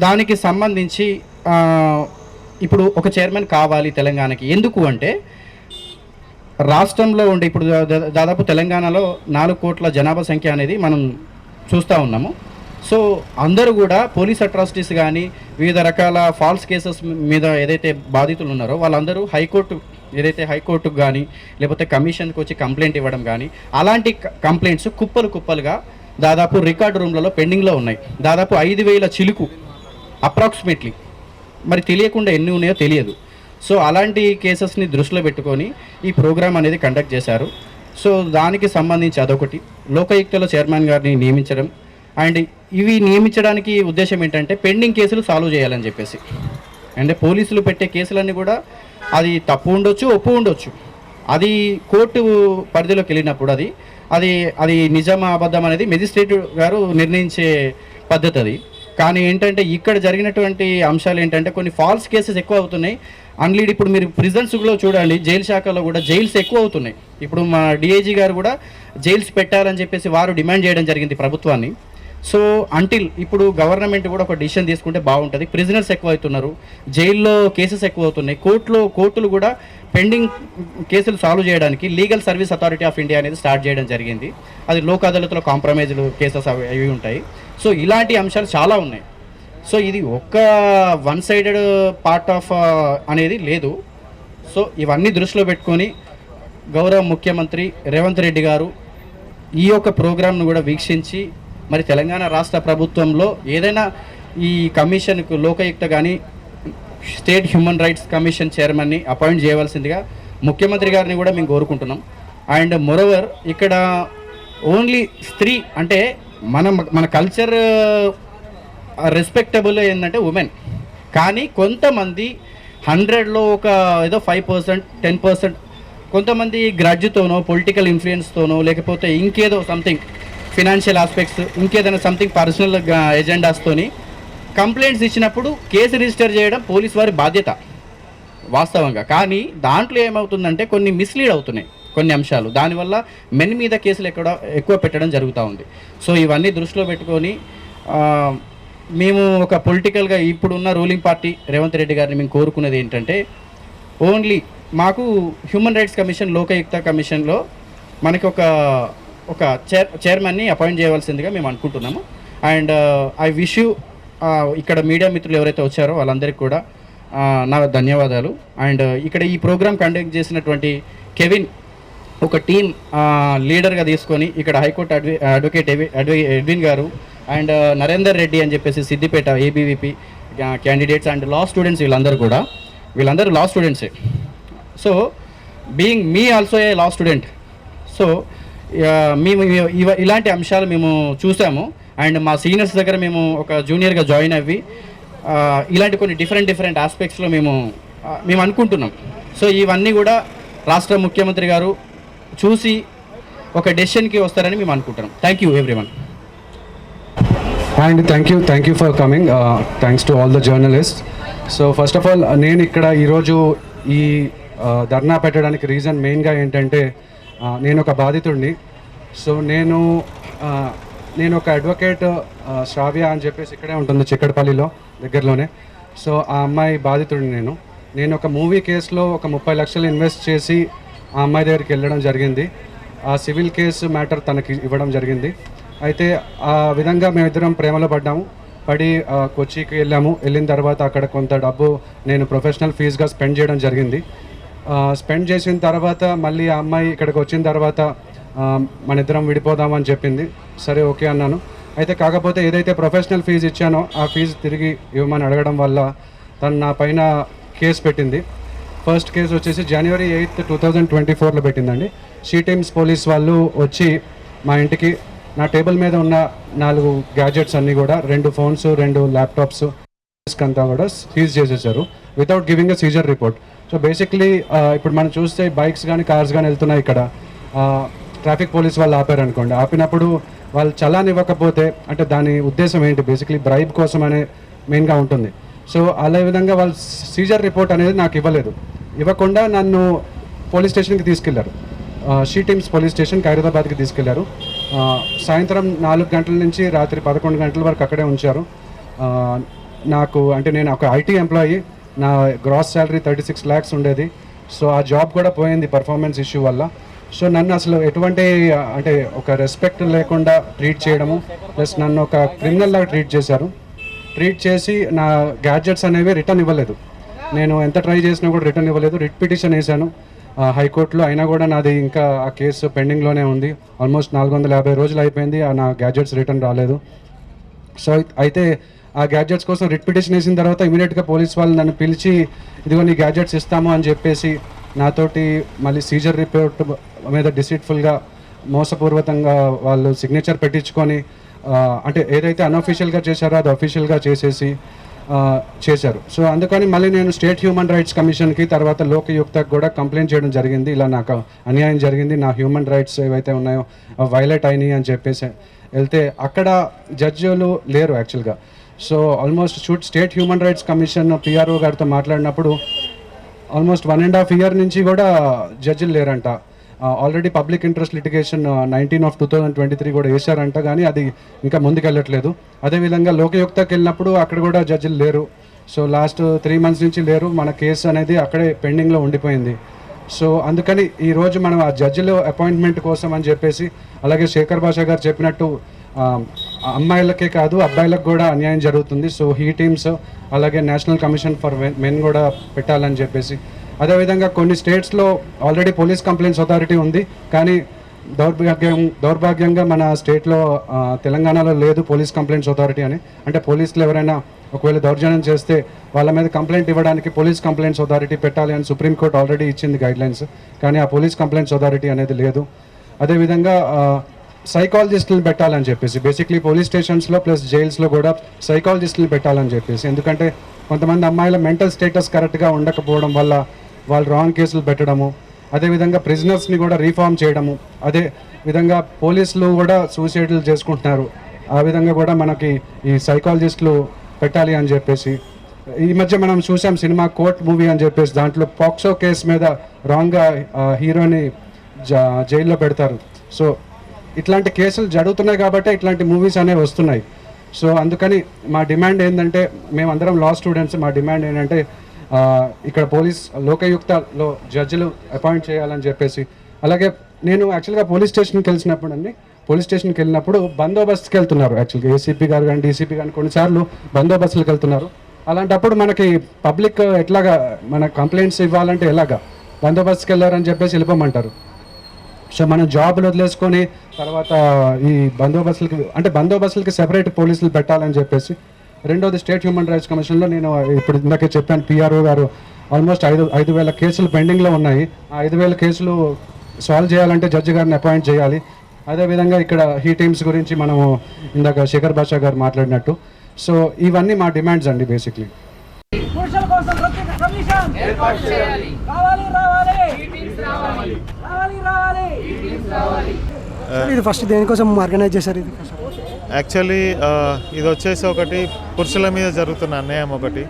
S5: దానికి సంబంధించి ఇప్పుడు ఒక చైర్మన్ కావాలి తెలంగాణకి. ఎందుకు అంటే రాష్ట్రంలో ఉండే ఇప్పుడు దాదాపు తెలంగాణలో 4 కోట్ల జనాభా సంఖ్య అనేది మనం చూస్తూ ఉన్నాము. సో అందరూ కూడా పోలీస్ అట్రాసిటీస్ కానీ వివిధ రకాల ఫాల్స్ కేసెస్ మీద ఏదైతే బాధితులు ఉన్నారో వాళ్ళందరూ హైకోర్టుకు కానీ లేకపోతే కమిషన్కి వచ్చి కంప్లైంట్ ఇవ్వడం కానీ అలాంటి కంప్లైంట్స్ కుప్పలుగా దాదాపు రికార్డు రూమ్లలో పెండింగ్లో ఉన్నాయి. దాదాపు 5,000 చిలుకు అప్రాక్సిమేట్లీ, మరి తెలియకుండా ఎన్ని ఉన్నాయో తెలియదు. సో అలాంటి కేసెస్ని దృష్టిలో పెట్టుకొని ఈ ప్రోగ్రామ్ అనేది కండక్ట్ చేశారు. సో దానికి సంబంధించి అదొకటి, లోకాయుక్తలో చైర్మన్ గారిని నియమించడం. అండ్ ఇవి నియమించడానికి ఉద్దేశం ఏంటంటే పెండింగ్ కేసులు సాల్వ్ చేయాలని చెప్పేసి. అంటే పోలీసులు పెట్టే కేసులన్నీ కూడా అది తప్పు ఉండొచ్చు, ఒప్పు ఉండొచ్చు, అది కోర్టు పరిధిలోకి వెళ్ళినప్పుడు అది నిజమా అబద్ధం అనేది మెజిస్ట్రేట్ గారు నిర్ణయించే పద్ధతి అది. కానీ ఏంటంటే ఇక్కడ జరిగినటువంటి అంశాలు ఏంటంటే కొన్ని ఫాల్స్ కేసెస్ ఎక్కువ అవుతున్నాయి. అన్లీడ్ ఇప్పుడు మీరు ప్రిజన్స్లో చూడండి, జైలు శాఖలో కూడా జైల్స్ ఎక్కువ అవుతున్నాయి. ఇప్పుడు మా డిఐజీ గారు కూడా జైల్స్ పెట్టాలని చెప్పేసి వారు డిమాండ్ చేయడం జరిగింది ప్రభుత్వాన్ని. సో అంటిల్ ఇప్పుడు గవర్నమెంట్ కూడా ఒక డిసిషన్ తీసుకుంటే బాగుంటుంది. ప్రిజనర్స్ ఎక్కువ అవుతున్నారు, జైల్లో కేసెస్ ఎక్కువ అవుతున్నాయి, కోర్టులు కూడా పెండింగ్ కేసులు సాల్వ్ చేయడానికి legal service authority of India అనేది స్టార్ట్ చేయడం జరిగింది. అది లోక్ అదాలత్లో కాంప్రమైజ్లు కేసెస్ అవి ఉంటాయి. సో ఇలాంటి అంశాలు చాలా ఉన్నాయి. సో ఇది ఒక్క వన్ సైడెడ్ పార్ట్ ఆఫ్ అనేది లేదు. సో ఇవన్నీ దృష్టిలో పెట్టుకొని గౌరవ ముఖ్యమంత్రి రేవంత్ రెడ్డి గారు ఈ యొక్క ప్రోగ్రామ్ను కూడా వీక్షించి మరి తెలంగాణ రాష్ట్ర ప్రభుత్వంలో ఏదైనా ఈ కమిషన్కు లోకాయుక్త కానీ స్టేట్ హ్యూమన్ రైట్స్ కమిషన్ చైర్మన్ని అపాయింట్ చేయవలసిందిగా ముఖ్యమంత్రి గారిని కూడా మేము కోరుకుంటున్నాం. అండ్ మోరోవర్ ఇక్కడ ఓన్లీ స్త్రీ అంటే మన కల్చర్ రెస్పెక్టబుల్ ఏంటంటే ఉమెన్, కానీ కొంతమంది 100లో ఒక ఏదో 5%, 10% కొంతమంది గ్రడ్జ్తోనో పొలిటికల్ ఇన్ఫ్లుయెన్స్తోనో లేకపోతే ఇంకేదో సంథింగ్ ఫినాన్షియల్ ఆస్పెక్ట్స్ ఇంకేదైనా సంథింగ్ పర్సనల్ ఎజెండాస్తోని కంప్లైంట్స్ ఇచ్చినప్పుడు కేసు రిజిస్టర్ చేయడం పోలీస్ వారి బాధ్యత వాస్తవంగా. కానీ దాంట్లో ఏమవుతుందంటే కొన్ని మిస్లీడ్ అవుతున్నాయి కొన్ని అంశాలు, దానివల్ల మెన్ మీద కేసులు ఎక్కువ పెట్టడం జరుగుతూ ఉంది. సో ఇవన్నీ దృష్టిలో పెట్టుకొని మేము ఒక పొలిటికల్గా ఇప్పుడున్న రూలింగ్ పార్టీ రేవంత్ రెడ్డి గారిని మేము కోరుకునేది ఏంటంటే, ఓన్లీ మాకు హ్యూమన్ రైట్స్ కమిషన్ లోకయుక్త కమిషన్లో మనకి ఒక చైర్మన్ని అపాయింట్ చేయవలసిందిగా మేము అనుకుంటున్నాము. అండ్ ఐ విష్ యూ ఇక్కడ మీడియా మిత్రులు ఎవరైతే వచ్చారో వాళ్ళందరికీ కూడా నా ధన్యవాదాలు. అండ్ ఇక్కడ ఈ ప్రోగ్రామ్ కండక్ట్ చేసినటువంటి కెవిన్ ఒక టీం లీడర్గా తీసుకొని ఇక్కడ హైకోర్టు అడ్వకేట్ ఎడ్విన్ గారు అండ్ నరేందర్ రెడ్డి అని చెప్పేసి Siddipet ABVP candidates and law students వీళ్ళందరూ లా స్టూడెంట్సే. So being me also a law student, so మేము ఇలాంటి అంశాలు మేము చూసాము. అండ్ మా సీనియర్స్ దగ్గర మేము ఒక జూనియర్గా జాయిన్ అవ్వి ఇలాంటి కొన్ని డిఫరెంట్ ఆస్పెక్ట్స్లో మేము అనుకుంటున్నాం. సో ఇవన్నీ కూడా రాష్ట్ర ముఖ్యమంత్రి గారు చూసి ఒక డెసిషన్కి వస్తారని మేము అనుకుంటున్నాం. Thank you everyone.
S6: And thank you for coming. Thanks to all the journalist. So first of all నేను ఇక్కడ ఈరోజు ఈ ధర్నా పెట్టడానికి రీజన్ మెయిన్గా ఏంటంటే నేను ఒక బాధితుడిని. సో నేను ఒక అడ్వకేట్ శ్రావ్య అని చెప్పేసి ఇక్కడే ఉంటుంది చిక్కడపల్లిలో దగ్గరలోనే. సో ఆ అమ్మాయి బాధితుడిని నేను ఒక మూవీ కేసులో ఒక 30 లక్షలు ఇన్వెస్ట్ చేసి ఆ అమ్మాయి దగ్గరికి వెళ్ళడం జరిగింది. ఆ సివిల్ కేసు మ్యాటర్ తనకి ఇవ్వడం జరిగింది. అయితే ఆ విధంగా మేమిద్దరం ప్రేమలో పడి కొచ్చికి వెళ్ళిన తర్వాత అక్కడ కొంత డబ్బు నేను ప్రొఫెషనల్ ఫీజుగా స్పెండ్ చేయడం జరిగింది. స్పెండ్ చేసిన తర్వాత మళ్ళీ ఆ అమ్మాయి ఇక్కడికి వచ్చిన తర్వాత మన ఇద్దరం విడిపోదామని చెప్పింది. సరే ఓకే అన్నాను. అయితే కాకపోతే ఏదైతే ప్రొఫెషనల్ ఫీజు ఇచ్చానో ఆ ఫీజు తిరిగి ఇవ్వమని అడగడం వల్ల తను నా పైన కేసు పెట్టింది. ఫస్ట్ కేసు వచ్చేసి January 8, 2024లో పెట్టిందండి. షీ టీమ్స్ పోలీస్ వాళ్ళు వచ్చి మా ఇంటికి నా టేబుల్ మీద ఉన్న 4 గ్యాజెట్స్ అన్నీ కూడా 2 ఫోన్స్ 2 ల్యాప్టాప్స్ అంతా కూడా సీజ్ చేసేసారు without giving a Caesar report. So basically ఇప్పుడు మనం చూస్తే బైక్స్ కానీ కార్స్ కానీ వెళ్తున్నాయి, ఇక్కడ ట్రాఫిక్ పోలీస్ వాళ్ళు ఆపారనుకోండి, ఆపినప్పుడు వాళ్ళు చలాన్ ఇవ్వకపోతే అంటే దాని ఉద్దేశం ఏంటి, బేసిక్లీ బ్రైబ్ కోసం అనే మెయిన్గా ఉంటుంది. సో అలా విధంగా వాళ్ళు సీజర్ రిపోర్ట్ అనేది నాకు ఇవ్వకుండా నన్ను పోలీస్ స్టేషన్కి తీసుకెళ్లారు. షీ టీమ్స్ పోలీస్ స్టేషన్ ఖైరతాబాద్కి తీసుకెళ్లారు. సాయంత్రం 4 గంటల నుంచి రాత్రి 11 గంటల వరకు అక్కడే ఉంచారు. నేను ఒక ఐటీ ఎంప్లాయీ, నా గ్రాస్ శాలరీ 36 lakhs ఉండేది. సో ఆ జాబ్ కూడా పోయింది పర్ఫార్మెన్స్ ఇష్యూ వల్ల. సో నన్ను అసలు ఎటువంటి ఒక రెస్పెక్ట్ లేకుండా ట్రీట్ చేయడము, ప్లస్ నన్ను ఒక క్రిమినల్ లాగా ట్రీట్ చేసి నా గ్యాడ్జెట్స్ అనేవి రిటర్న్ ఇవ్వలేదు. నేను ఎంత ట్రై చేసినా కూడా రిటర్న్ ఇవ్వలేదు. రిట్ పిటిషన్ వేశాను హైకోర్టులో, అయినా కూడా నాది ఇంకా ఆ కేసు పెండింగ్లోనే ఉంది. ఆల్మోస్ట్ 450 రోజులు అయిపోయింది, నా గ్యాడ్జెట్స్ రిటర్న్ రాలేదు. సో అయితే ఆ గ్యాడ్జెట్స్ కోసం రిట్ పిటిషన్ వేసిన తర్వాత ఇమీడియట్గా పోలీస్ వాళ్ళు నన్ను పిలిచి ఇదిగో నీ గ్యాడ్జెట్స్ ఇస్తాము అని చెప్పేసి నాతోటి మళ్ళీ సీజర్ రిపోర్ట్ మీద డిసీట్ఫుల్గా మోసపూర్వకంగా వాళ్ళు సిగ్నేచర్ పెట్టించుకొని ఏదైతే అన్అఫీషియల్గా చేశారో అది అఫీషియల్గా చేశారు. సో అందుకని మళ్ళీ నేను స్టేట్ హ్యూమన్ రైట్స్ కమిషన్కి తర్వాత లోకయుక్తకు కూడా కంప్లైంట్ చేయడం జరిగింది. ఇలా నాకు అన్యాయం జరిగింది, నా హ్యూమన్ రైట్స్ ఏవైతే ఉన్నాయో వైలేట్ అయినాయి అని చెప్పేసి వెళ్తే అక్కడ జడ్జిలు లేరు యాక్చువల్గా. So almost state human rights commission PRO గారితో మాట్లాడినప్పుడు ఆల్మోస్ట్ 1.5 year నుంచి కూడా జడ్జిలు లేరంట. Already public interest litigation 19 of 2023 కూడా వేశారంట, కానీ అది ఇంకా ముందుకెళ్ళట్లేదు. అదేవిధంగా లోకయుక్తకి వెళ్ళినప్పుడు అక్కడ కూడా జడ్జిలు లేరు. సో లాస్ట్ 3 months నుంచి లేరు. మన కేసు అనేది అక్కడే పెండింగ్లో ఉండిపోయింది. సో అందుకని ఈరోజు మనం ఆ జడ్జిల అపాయింట్మెంట్ కోసం అని చెప్పేసి, అలాగే శేఖర్ భాషా గారు చెప్పినట్టు అమ్మాయిలకే కాదు అబ్బాయిలకు కూడా అన్యాయం జరుగుతుంది. సో హీ టీమ్స్ అలాగే నేషనల్ కమిషన్ ఫర్ మెన్ కూడా పెట్టాలని చెప్పేసి, అదేవిధంగా కొన్ని స్టేట్స్లో ఆల్రెడీ పోలీస్ కంప్లైంట్స్ అథారిటీ ఉంది, కానీ దౌర్భాగ్యంగా మన స్టేట్లో తెలంగాణలో లేదు పోలీస్ కంప్లైంట్స్ అథారిటీ అని. అంటే పోలీసులు ఎవరైనా ఒకవేళ దౌర్జన్యం చేస్తే వాళ్ళ మీద కంప్లైంట్ ఇవ్వడానికి పోలీస్ కంప్లైంట్స్ అథారిటీ పెట్టాలి అని సుప్రీంకోర్టు ఆల్రెడీ ఇచ్చింది గైడ్లైన్స్, కానీ ఆ పోలీస్ కంప్లైంట్స్ అథారిటీ అనేది లేదు. అదేవిధంగా సైకాలజిస్టులు పెట్టాలని చెప్పేసి, బేసిక్లీ పోలీస్ స్టేషన్స్లో ప్లస్ జైల్స్లో కూడా సైకాలజిస్టులు పెట్టాలని చెప్పేసి, ఎందుకంటే కొంతమంది అమ్మాయిల మెంటల్ స్టేటస్ కరెక్ట్గా ఉండకపోవడం వల్ల వాళ్ళు రాంగ్ కేసులు పెట్టడము, అదేవిధంగా ప్రిజనర్స్ని కూడా రీఫార్మ్ చేయడము, అదే విధంగా పోలీసులు కూడా సూసైడ్లు చేసుకుంటున్నారు, ఆ విధంగా కూడా మనకి ఈ సైకాలజిస్టులు పెట్టాలి అని చెప్పేసి. ఈ మధ్య మనం చూసాం సినిమా కోర్ట్ మూవీ అని చెప్పేసి, దాంట్లో పాక్సో కేసు మీద రాంగ్గా హీరోని జైల్లో పెడతారు. సో ఇట్లాంటి కేసులు జరుగుతున్నాయి కాబట్టి ఇట్లాంటి మూవీస్ అనేవి వస్తున్నాయి. సో అందుకని మా డిమాండ్ ఏంటంటే, మేమందరం లా స్టూడెంట్స్, మా డిమాండ్ ఏంటంటే ఇక్కడ పోలీస్ లోకయుక్తలో జడ్జిలు అపాయింట్ చేయాలని చెప్పేసి. అలాగే నేను యాక్చువల్గా పోలీస్ స్టేషన్కి వెళ్ళినప్పుడు బందోబస్తుకి వెళ్తున్నారు. యాక్చువల్గా ఏసీపీ గారు కానీ డీసీపీ కానీ కొన్నిసార్లు బందోబస్తులకు వెళ్తున్నారు. అలాంటప్పుడు మనకి పబ్లిక్ ఎట్లాగా మన కంప్లైంట్స్ ఇవ్వాలంటే ఎలాగా, బందోబస్తుకి వెళ్ళారని చెప్పేసి వెళ్ళిపోమంటారు. సో మనం జాబ్లు వదిలేసుకొని తర్వాత ఈ బందోబస్తులకి సెపరేట్ పోలీసులు పెట్టాలని చెప్పేసి. రెండోది, స్టేట్ హ్యూమన్ రైట్స్ కమిషన్లో నేను ఇప్పుడు ఇందాకే చెప్పాను, పిఆర్ఓ గారు ఆల్మోస్ట్ 5,000 కేసులు పెండింగ్లో ఉన్నాయి. ఆ 5,000 కేసులు సాల్వ్ చేయాలంటే జడ్జి గారిని అపాయింట్ చేయాలి. అదేవిధంగా ఇక్కడ హీ టీమ్స్ గురించి మనము ఇందాక శేఖర్ బాషా గారు మాట్లాడినట్టు. సో ఇవన్నీ మా డిమాండ్స్ అండి బేసిక్లీ.
S7: పురుషుల కోసం ప్రత్యేక కమిషన్ ఏర్పాటు చేయాలి. రావాలి రావాలి రావాలి రావాలి రావాలి.
S8: ఇది ఫస్ట్ దేనికోసం ఆర్గనైజ్ చేశారు ఇది?
S9: యాక్చువల్లీ ఇది వచ్చేసి ఒకటి పురుషుల మీద జరుగుతున్న అన్యాయం ఒకటి,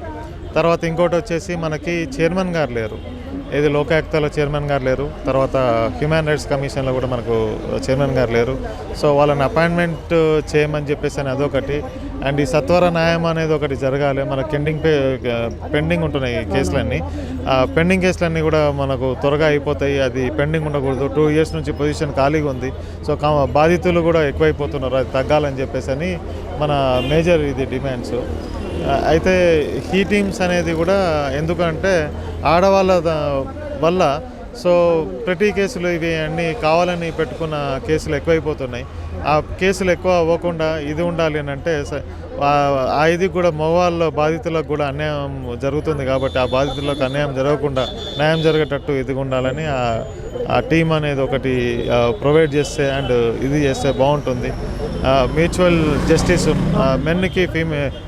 S9: తర్వాత ఇంకోటి వచ్చేసి మనకి చైర్మన్ గారు లేరు, ఇది లోకాయుక్తలో చైర్మన్ గారు లేరు, తర్వాత హ్యూమన్ రైట్స్ కమిషన్లో కూడా మనకు చైర్మన్ గారు లేరు. సో వాళ్ళని అపాయింట్మెంట్ చేయమని చెప్పేసి అని అదొకటి. అండ్ ఈ సత్వర న్యాయం అనేది ఒకటి జరగాలి. మనకు పెండింగ్ ఉంటున్నాయి ఈ కేసులన్నీ, పెండింగ్ కేసులన్నీ కూడా మనకు త్వరగా అయిపోతాయి. అది పెండింగ్ ఉండకూడదు. 2 years నుంచి పొజిషన్ ఖాళీగా ఉంది. సో బాధితులు కూడా ఎక్కువైపోతున్నారు, అది తగ్గాలని చెప్పేసి అని మన మేజర్ ఇది డిమాండ్స్. అయితే హీ టీమ్స్ అనేది కూడా ఎందుకంటే ఆడవాళ్ళ వల్ల సో ప్రతి కేసులు ఇవి అన్నీ కావాలని పెట్టుకున్న కేసులు ఎక్కువైపోతున్నాయి. ఆ కేసులు ఎక్కువ అవ్వకుండా ఇది ఉండాలి అని అంటే ఇది కూడా మగవాళ్ళ బాధితులకు కూడా అన్యాయం జరుగుతుంది కాబట్టి ఆ బాధితులకు అన్యాయం జరగకుండా న్యాయం జరిగేటట్టు ఇది ఉండాలని ఆ టీం అనేది ఒకటి ప్రొవైడ్ చేస్తే అండ్ ఇది చేస్తే బాగుంటుంది. మ్యూచువల్ జస్టిస్ మెన్కి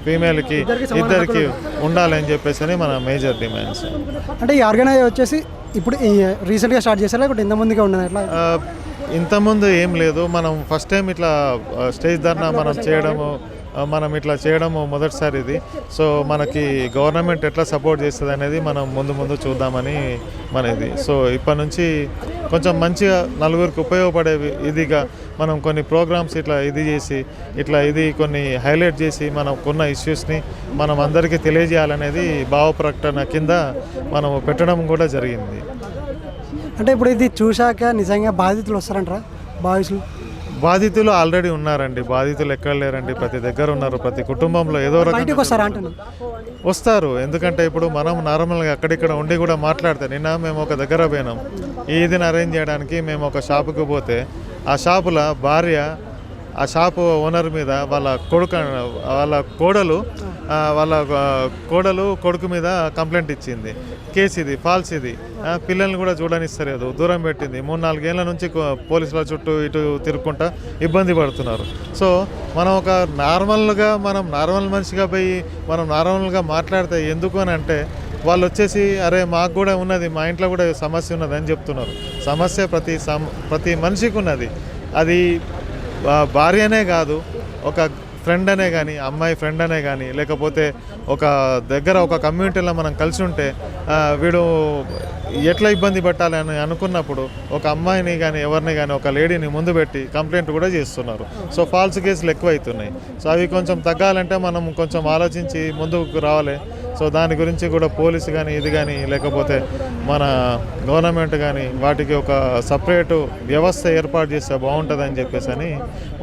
S9: ఫీమేల్కి ఇద్దరికి ఉండాలని చెప్పేసి అని మన మేజర్ డిమాండ్స్.
S8: అంటే ఈ ఆర్గనైజ్ వచ్చేసి ఇప్పుడు రీసెంట్గా స్టార్ట్ చేశారా లేకపోతే ఇంతమందిగా ఉన్నది ఎట్లా?
S9: ఇంతకుముందు ఏం లేదు, మనం ఫస్ట్ టైం ఇట్లా స్టేజ్ ధర్నా మనం ఇట్లా చేయడము మొదటిసారి ఇది. సో మనకి గవర్నమెంట్ ఎట్లా సపోర్ట్ చేస్తుంది అనేది మనం ముందు చూద్దామని మనది. సో ఇప్పటి నుంచి కొంచెం మంచిగా నలుగురికి ఉపయోగపడే ఇదిగా మనం కొన్ని ప్రోగ్రామ్స్ ఇట్లా ఇది చేసి ఇది కొన్ని హైలైట్ చేసి మనకున్న ఇష్యూస్ని మనం అందరికీ తెలియజేయాలనేది భావ ప్రకటన కింద మనం పెట్టడం కూడా జరిగింది.
S8: అంటే ఇప్పుడు ఇది చూశాక నిజంగా బాధితులు వస్తారంటారా?
S9: బాధితులు ఆల్రెడీ ఉన్నారండి, బాధితులు ఎక్కడ లేరండి, ప్రతి దగ్గర ఉన్నారు, ప్రతి కుటుంబంలో ఏదో రకంగా వస్తారు. ఎందుకంటే ఇప్పుడు మనం నార్మల్గా అక్కడిక్కడ ఉండి కూడా మాట్లాడితే, నిన్న మేము ఒక దగ్గర పోయినాం ఈదిని అరేంజ్ చేయడానికి. మేము ఒక షాపుకి పోతే ఆ షాపుల భార్య ఆ షాపు ఓనర్ మీద వాళ్ళ కోడలు కొడుకు మీద కంప్లైంట్ ఇచ్చింది. కేసు ఇది ఫాల్స్, ఇది పిల్లల్ని కూడా చూడనిస్తలేదు, దూరం పెట్టింది. 3-4 ఏళ్ళ నుంచి పోలీసుల చుట్టూ ఇటు తిరుగుకుంటా ఇబ్బంది పడుతున్నారు. సో మనం ఒక నార్మల్ మనిషిగా పోయి మనం నార్మల్గా మాట్లాడితే ఎందుకు అని అంటే వాళ్ళు వచ్చేసి అరే మాకు కూడా ఉన్నది, మా ఇంట్లో కూడా సమస్య ఉన్నది అని చెప్తున్నారు. సమస్య ప్రతి మనిషికి ఉన్నది. అది భార్యనే కాదు, ఒక ఫ్రెండ్ అనే కానీ, అమ్మాయి ఫ్రెండ్ అనే కానీ, లేకపోతే ఒక దగ్గర ఒక కమ్యూనిటీలో మనం కలిసి ఉంటే వీడు ఎట్లా ఇబ్బంది పెట్టాలని అనుకున్నప్పుడు ఒక అమ్మాయిని కానీ ఎవరిని కానీ ఒక లేడీని ముందు పెట్టి కంప్లైంట్ కూడా చేస్తున్నారు. సో ఫాల్స్ కేసులు ఎక్కువైతున్నాయి. సో అవి కొంచెం తగ్గాలంటే మనం కొంచెం ఆలోచించి ముందుకు రావాలి. సో దాని గురించి కూడా పోలీసు కానీ ఇది కానీ లేకపోతే మన గవర్నమెంట్ కానీ వాటికి ఒక సపరేటు వ్యవస్థ ఏర్పాటు చేస్తే బాగుంటుందని చెప్పేసి అని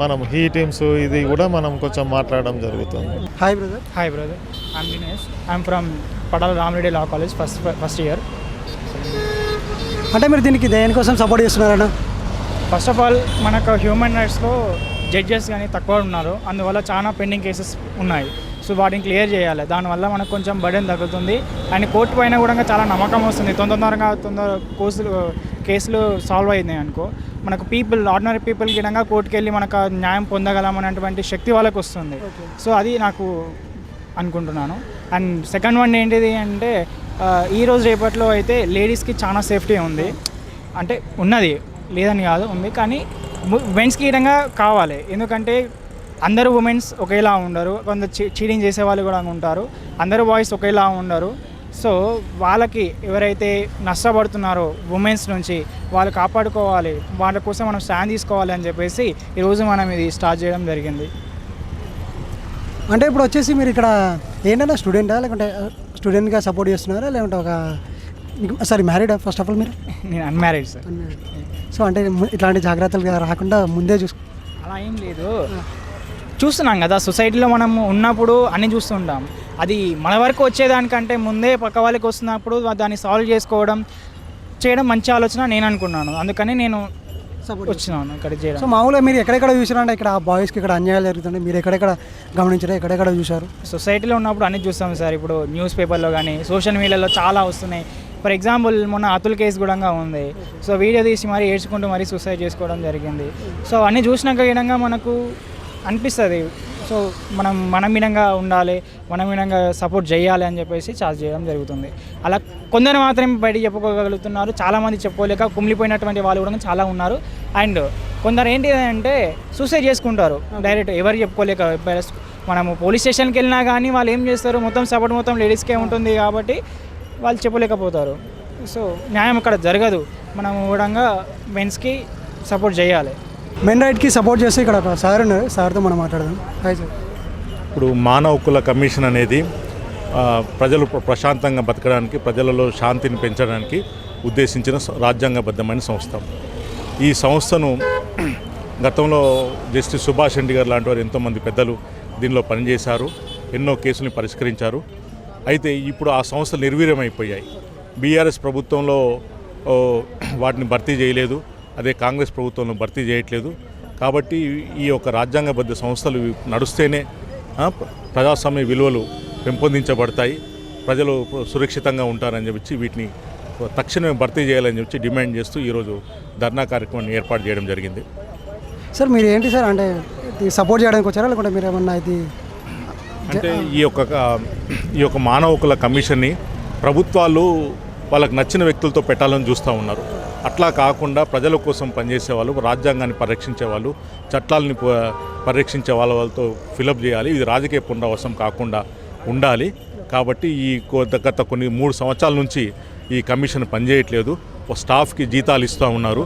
S9: మనం హీ టీమ్స్ ఇది కూడా మనం కొంచెం మాట్లాడడం జరుగుతుంది.
S8: Hi brother.
S10: I'm Dinesh. I'm from Padal Ramreddy Law College, first year.
S8: అంటే మీరు దీనికి దేనికోసం సపోర్ట్ చేస్తున్నారన్న?
S10: ఫస్ట్ ఆఫ్ ఆల్ మనకు హ్యూమన్ రైట్స్లో జడ్జెస్ కానీ తక్కువ ఉన్నారు, అందువల్ల చాలా పెండింగ్ కేసెస్ ఉన్నాయి. సో వాటిని క్లియర్ చేయాలి, దానివల్ల మనకు కొంచెం బర్డెన్ తగ్గుతుంది. అండ్ కోర్టు పైన కూడా చాలా నమ్మకం వస్తుంది. తొందరగా కేసులు సాల్వ్ అయినాయి అనుకో, మనకు ఆర్డినరీ పీపుల్కి విధంగా కోర్టుకు వెళ్ళి మనకు న్యాయం పొందగలం అనేటువంటి శక్తి వాళ్ళకి వస్తుంది. సో అది నాకు అనుకుంటున్నాను. అండ్ సెకండ్ వన్ ఏంటిది అంటే ఈరోజు రేపట్లో అయితే లేడీస్కి చాలా సేఫ్టీ ఉంది. అంటే ఉన్నది, లేదని కాదు, ఉంది. కానీ ఉమెన్స్కి ఈ విధంగా కావాలి. ఎందుకంటే అందరూ ఉమెన్స్ ఒకేలా ఉండరు, కొంత చీటింగ్ చేసే వాళ్ళు కూడా ఉంటారు, అందరూ బాయ్స్ ఒకేలా ఉండరు. సో వాళ్ళకి ఎవరైతే నష్టపడుతున్నారో ఉమెన్స్ నుంచి వాళ్ళు కాపాడుకోవాలి, వాళ్ళ కోసం మనం స్టాండ్ తీసుకోవాలి అని చెప్పేసి ఈరోజు మనం ఇది స్టార్ట్ చేయడం జరిగింది.
S8: అంటే ఇప్పుడు వచ్చేసి మీరు ఇక్కడ ఏంటంటే స్టూడెంటా, లేకుంటే స్టూడెంట్గా సపోర్ట్ చేస్తున్నారా, లేకుంటే ఒక సారీ మ్యారీడా ఫస్ట్ ఆఫ్ ఆల్ మీరు?
S10: నేను అన్మ్యారీడ్ సార్.
S8: సో అంటే ఇట్లాంటి జాగ్రత్తలు రాకుండా ముందే
S10: అలా ఏం లేదు, చూస్తున్నాం కదా సొసైటీలో మనం ఉన్నప్పుడు అన్నీ చూస్తుంటాం. అది మన వరకు వచ్చేదానికంటే ముందే పక్క వాళ్ళకి వస్తున్నప్పుడు దాన్ని సాల్వ్ చేయడం మంచి ఆలోచన నేను అనుకున్నాను. అందుకని నేను వచ్చినాను ఇక్కడ చేయడం.
S8: సో మామూలుగా మీరు ఎక్కడెక్కడ చూసారంటే ఇక్కడ బాయ్స్కి ఇక్కడ అన్యాయాలు జరుగుతుంది, మీరు ఎక్కడెక్కడ గమనించారు, ఎక్కడెక్కడ చూశారు?
S10: సొసైటీలో ఉన్నప్పుడు అన్నీ చూస్తాం సార్. ఇప్పుడు న్యూస్ పేపర్లో కానీ సోషల్ మీడియాలో చాలా వస్తున్నాయి. ఫర్ ఎగ్జాంపుల్ మొన్న అతుల్ కేసు కూడా ఉంది. సో వీడియో తీసి మరీ ఏడ్చుకుంటూ మరీ సూసైడ్ చేసుకోవడం జరిగింది. సో అన్నీ చూసినాక విధంగా మనకు అనిపిస్తుంది. సో మన విధంగా ఉండాలి, మన విధంగా సపోర్ట్ చేయాలి అని చెప్పేసి చార్జ్ చేయడం జరుగుతుంది. అలా కొందరు మాత్రమే బయటికి చెప్పుకోగలుగుతున్నారు, చాలామంది చెప్పుకోలేక కుమిలిపోయినటువంటి వాళ్ళు కూడా చాలా ఉన్నారు. అండ్ కొందరు ఏంటి అంటే సూసైడ్ చేసుకుంటారు డైరెక్ట్, ఎవరు చెప్పుకోలేక. మనము పోలీస్ స్టేషన్కి వెళ్ళినా కానీ వాళ్ళు ఏం చేస్తారు, మొత్తం సపోర్ట్ మొత్తం లేడీస్కే ఉంటుంది కాబట్టి వాళ్ళు చెప్పలేకపోతారు. సో న్యాయం అక్కడ జరగదు. మనం కూడా మెన్స్కి సపోర్ట్ చేయాలి.
S8: మెన్ రైట్కి సపోర్ట్ చేస్తే ఇక్కడ ఒక సార్ ఉన్నారు, సార్తో మనం మాట్లాడదాం. Hi sir.
S11: ఇప్పుడు మానవ హక్కుల కమిషన్ అనేది ప్రజలు ప్రశాంతంగా బతకడానికి, ప్రజలలో శాంతిని పెంచడానికి ఉద్దేశించిన రాజ్యాంగబద్ధమైన సంస్థ. ఈ సంస్థను గతంలో జస్టిస్ సుభాష్ రెడ్డి గారు లాంటి వారు ఎంతోమంది పెద్దలు దీనిలో పనిచేశారు, ఎన్నో కేసుల్ని పరిష్కరించారు. అయితే ఇప్పుడు ఆ సంస్థలు నిర్వీర్యమైపోయాయి. బీఆర్ఎస్ ప్రభుత్వంలో వాటిని భర్తీ చేయలేదు, అదే కాంగ్రెస్ ప్రభుత్వంలో భర్తీ చేయట్లేదు. కాబట్టి ఈ యొక్క రాజ్యాంగబద్ధ సంస్థలు నడుస్తేనే ప్రజాస్వామ్య విలువలు పెంపొందించబడతాయి, ప్రజలు సురక్షితంగా ఉంటారని చెప్పి వీటిని తక్షణమే భర్తీ చేయాలని చెప్పి డిమాండ్ చేస్తూ ఈరోజు ధర్నా కార్యక్రమాన్ని ఏర్పాటు చేయడం జరిగింది.
S8: సార్ మీరు ఏంటి సార్ అంటే సపోర్ట్ చేయడానికి వచ్చారా, లేకుంటే మీరు ఏమన్నా ఇది
S11: అంటే ఈ యొక్క మానవ హక్కుల కమిషన్ని ప్రభుత్వాలు వాళ్ళకి నచ్చిన వ్యక్తులతో పెట్టాలని చూస్తూ ఉన్నారు. అట్లా కాకుండా ప్రజల కోసం పనిచేసే వాళ్ళు, రాజ్యాంగాన్ని పరిరక్షించే వాళ్ళు, చట్టాలని పరిరక్షించే వాళ్ళతో ఫిలప్ చేయాలి. ఇది రాజకీయ పునరావాసం కాకుండా ఉండాలి. కాబట్టి గత కొన్ని 3 సంవత్సరాల నుంచి ఈ కమిషన్ పనిచేయట్లేదు. స్టాఫ్కి జీతాలు ఇస్తూ ఉన్నారు.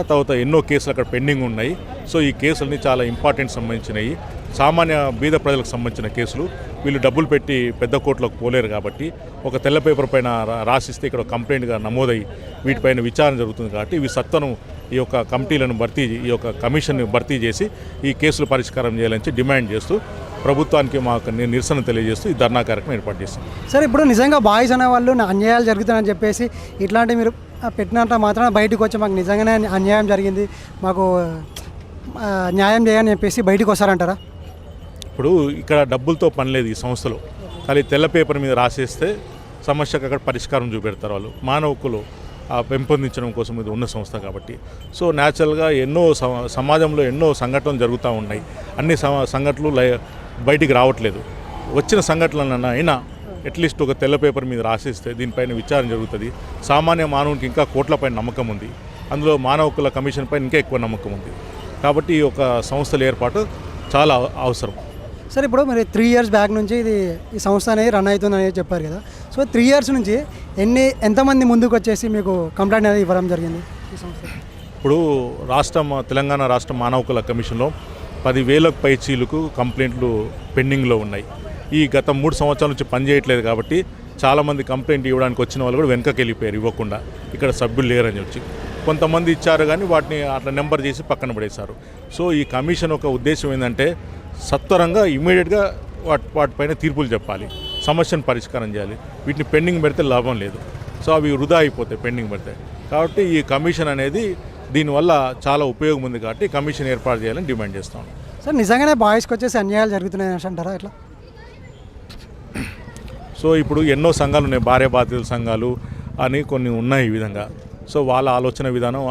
S11: తర్వాత ఎన్నో కేసులు అక్కడ పెండింగ్ ఉన్నాయి. సో ఈ కేసులన్నీ చాలా ఇంపార్టెంట్ సంబంధించినవి, సామాన్య బీద ప్రజలకు సంబంధించిన కేసులు. వీళ్ళు డబ్బులు పెట్టి పెద్ద కోర్టులోకి పోలేరు కాబట్టి ఒక తెల్ల పేపర్ పైన రాసిస్తే ఇక్కడ కంప్లైంట్గా నమోదై వీటిపైన విచారణ జరుగుతుంది. కాబట్టి ఇవి సత్వరం ఈ యొక్క కమిటీలను ఈ యొక్క కమిషన్ని భర్తీ చేసి ఈ కేసులు పరిష్కారం చేయాలని డిమాండ్ చేస్తూ ప్రభుత్వానికి మాకు నిరసన తెలియజేస్తూ ఈ ధర్నా కార్యక్రమం ఏర్పాటు చేస్తాం.
S8: సార్ ఇప్పుడు నిజంగా బాయ్స్ అనే వాళ్ళు అన్యాయాలు జరుగుతాయని చెప్పేసి ఇట్లాంటి మీరు పెట్టినంత మాత్రాన బయటకు వచ్చి మాకు నిజంగానే అన్యాయం జరిగింది, మాకు న్యాయం చేయని చెప్పేసి బయటకు వస్తారంటారా?
S11: ఇప్పుడు ఇక్కడ డబ్బులతో పని లేదు ఈ సంస్థలో, కానీ తెల్ల పేపర్ మీద రాసేస్తే సమస్యకు అక్కడ పరిష్కారం చూపెడతారు వాళ్ళు. మానవ హక్కులు పెంపొందించడం కోసం ఇది ఉన్న సంస్థ కాబట్టి. సో న్యాచురల్గా ఎన్నో సమాజంలో ఎన్నో సంఘటనలు జరుగుతూ ఉన్నాయి. అన్ని సంఘటనలు బయటికి రావట్లేదు. వచ్చిన సంఘటనలన్నా అయినా అట్లీస్ట్ ఒక తెల్ల పేపర్ మీద రాసేస్తే దీనిపైన విచారణ జరుగుతుంది. సామాన్య మానవునికి ఇంకా కోట్లపైన నమ్మకం ఉంది, అందులో మానవ హక్కుల కమిషన్ పైన ఇంకా ఎక్కువ నమ్మకం ఉంది. కాబట్టి ఈ యొక్క సంస్థల ఏర్పాటు చాలా అవసరం.
S8: సార్ ఇప్పుడు మరి 3 years బ్యాక్ నుంచి ఈ సంస్థ అనేది రన్ అవుతుంది అనేది చెప్పారు కదా. సో 3 years నుంచి ఎంతమంది ముందుకు వచ్చేసి మీకు కంప్లైంట్ అనేది ఇవ్వడం జరిగింది ఈ సంస్థ?
S11: ఇప్పుడు తెలంగాణ రాష్ట్ర మానవ హక్కుల కమిషన్లో 10,000కు పైచీలకు కంప్లైంట్లు పెండింగ్లో ఉన్నాయి. ఈ గత 3 సంవత్సరాల నుంచి పనిచేయట్లేదు కాబట్టి చాలామంది కంప్లైంట్ ఇవ్వడానికి వచ్చిన వాళ్ళు కూడా వెనకకి వెళ్ళిపోయారు, ఇవ్వకుండా. ఇక్కడ సభ్యులు లేరని చెప్పి కొంతమంది ఇచ్చారు, కానీ వాటిని అట్లా నెంబర్ చేసి పక్కన పడేశారు. సో ఈ కమిషన్ ఒక ఉద్దేశం ఏంటంటే సత్వరంగా ఇమీడియట్గా వాటిపైన తీర్పులు చెప్పాలి, సమస్యను పరిష్కారం చేయాలి. వీటిని పెండింగ్ పెడితే లాభం లేదు. సో అవి వృధా అయిపోతాయి పెండింగ్ పెడితే. కాబట్టి ఈ కమిషన్ అనేది దీనివల్ల చాలా ఉపయోగం ఉంది కాబట్టి కమిషన్ ఏర్పాటు చేయాలని డిమాండ్ చేస్తాం.
S8: సార్ నిజంగానే బాయ్స్కి వచ్చేసి అన్యాయాలు జరుగుతున్నాయి అంటారా ఎట్లా?
S11: సో ఇప్పుడు ఎన్నో సంఘాలు ఉన్నాయి, భార్య బాధితుల సంఘాలు అని కొన్ని ఉన్నాయి ఈ విధంగా. సో వాళ్ళ ఆలోచన విధానం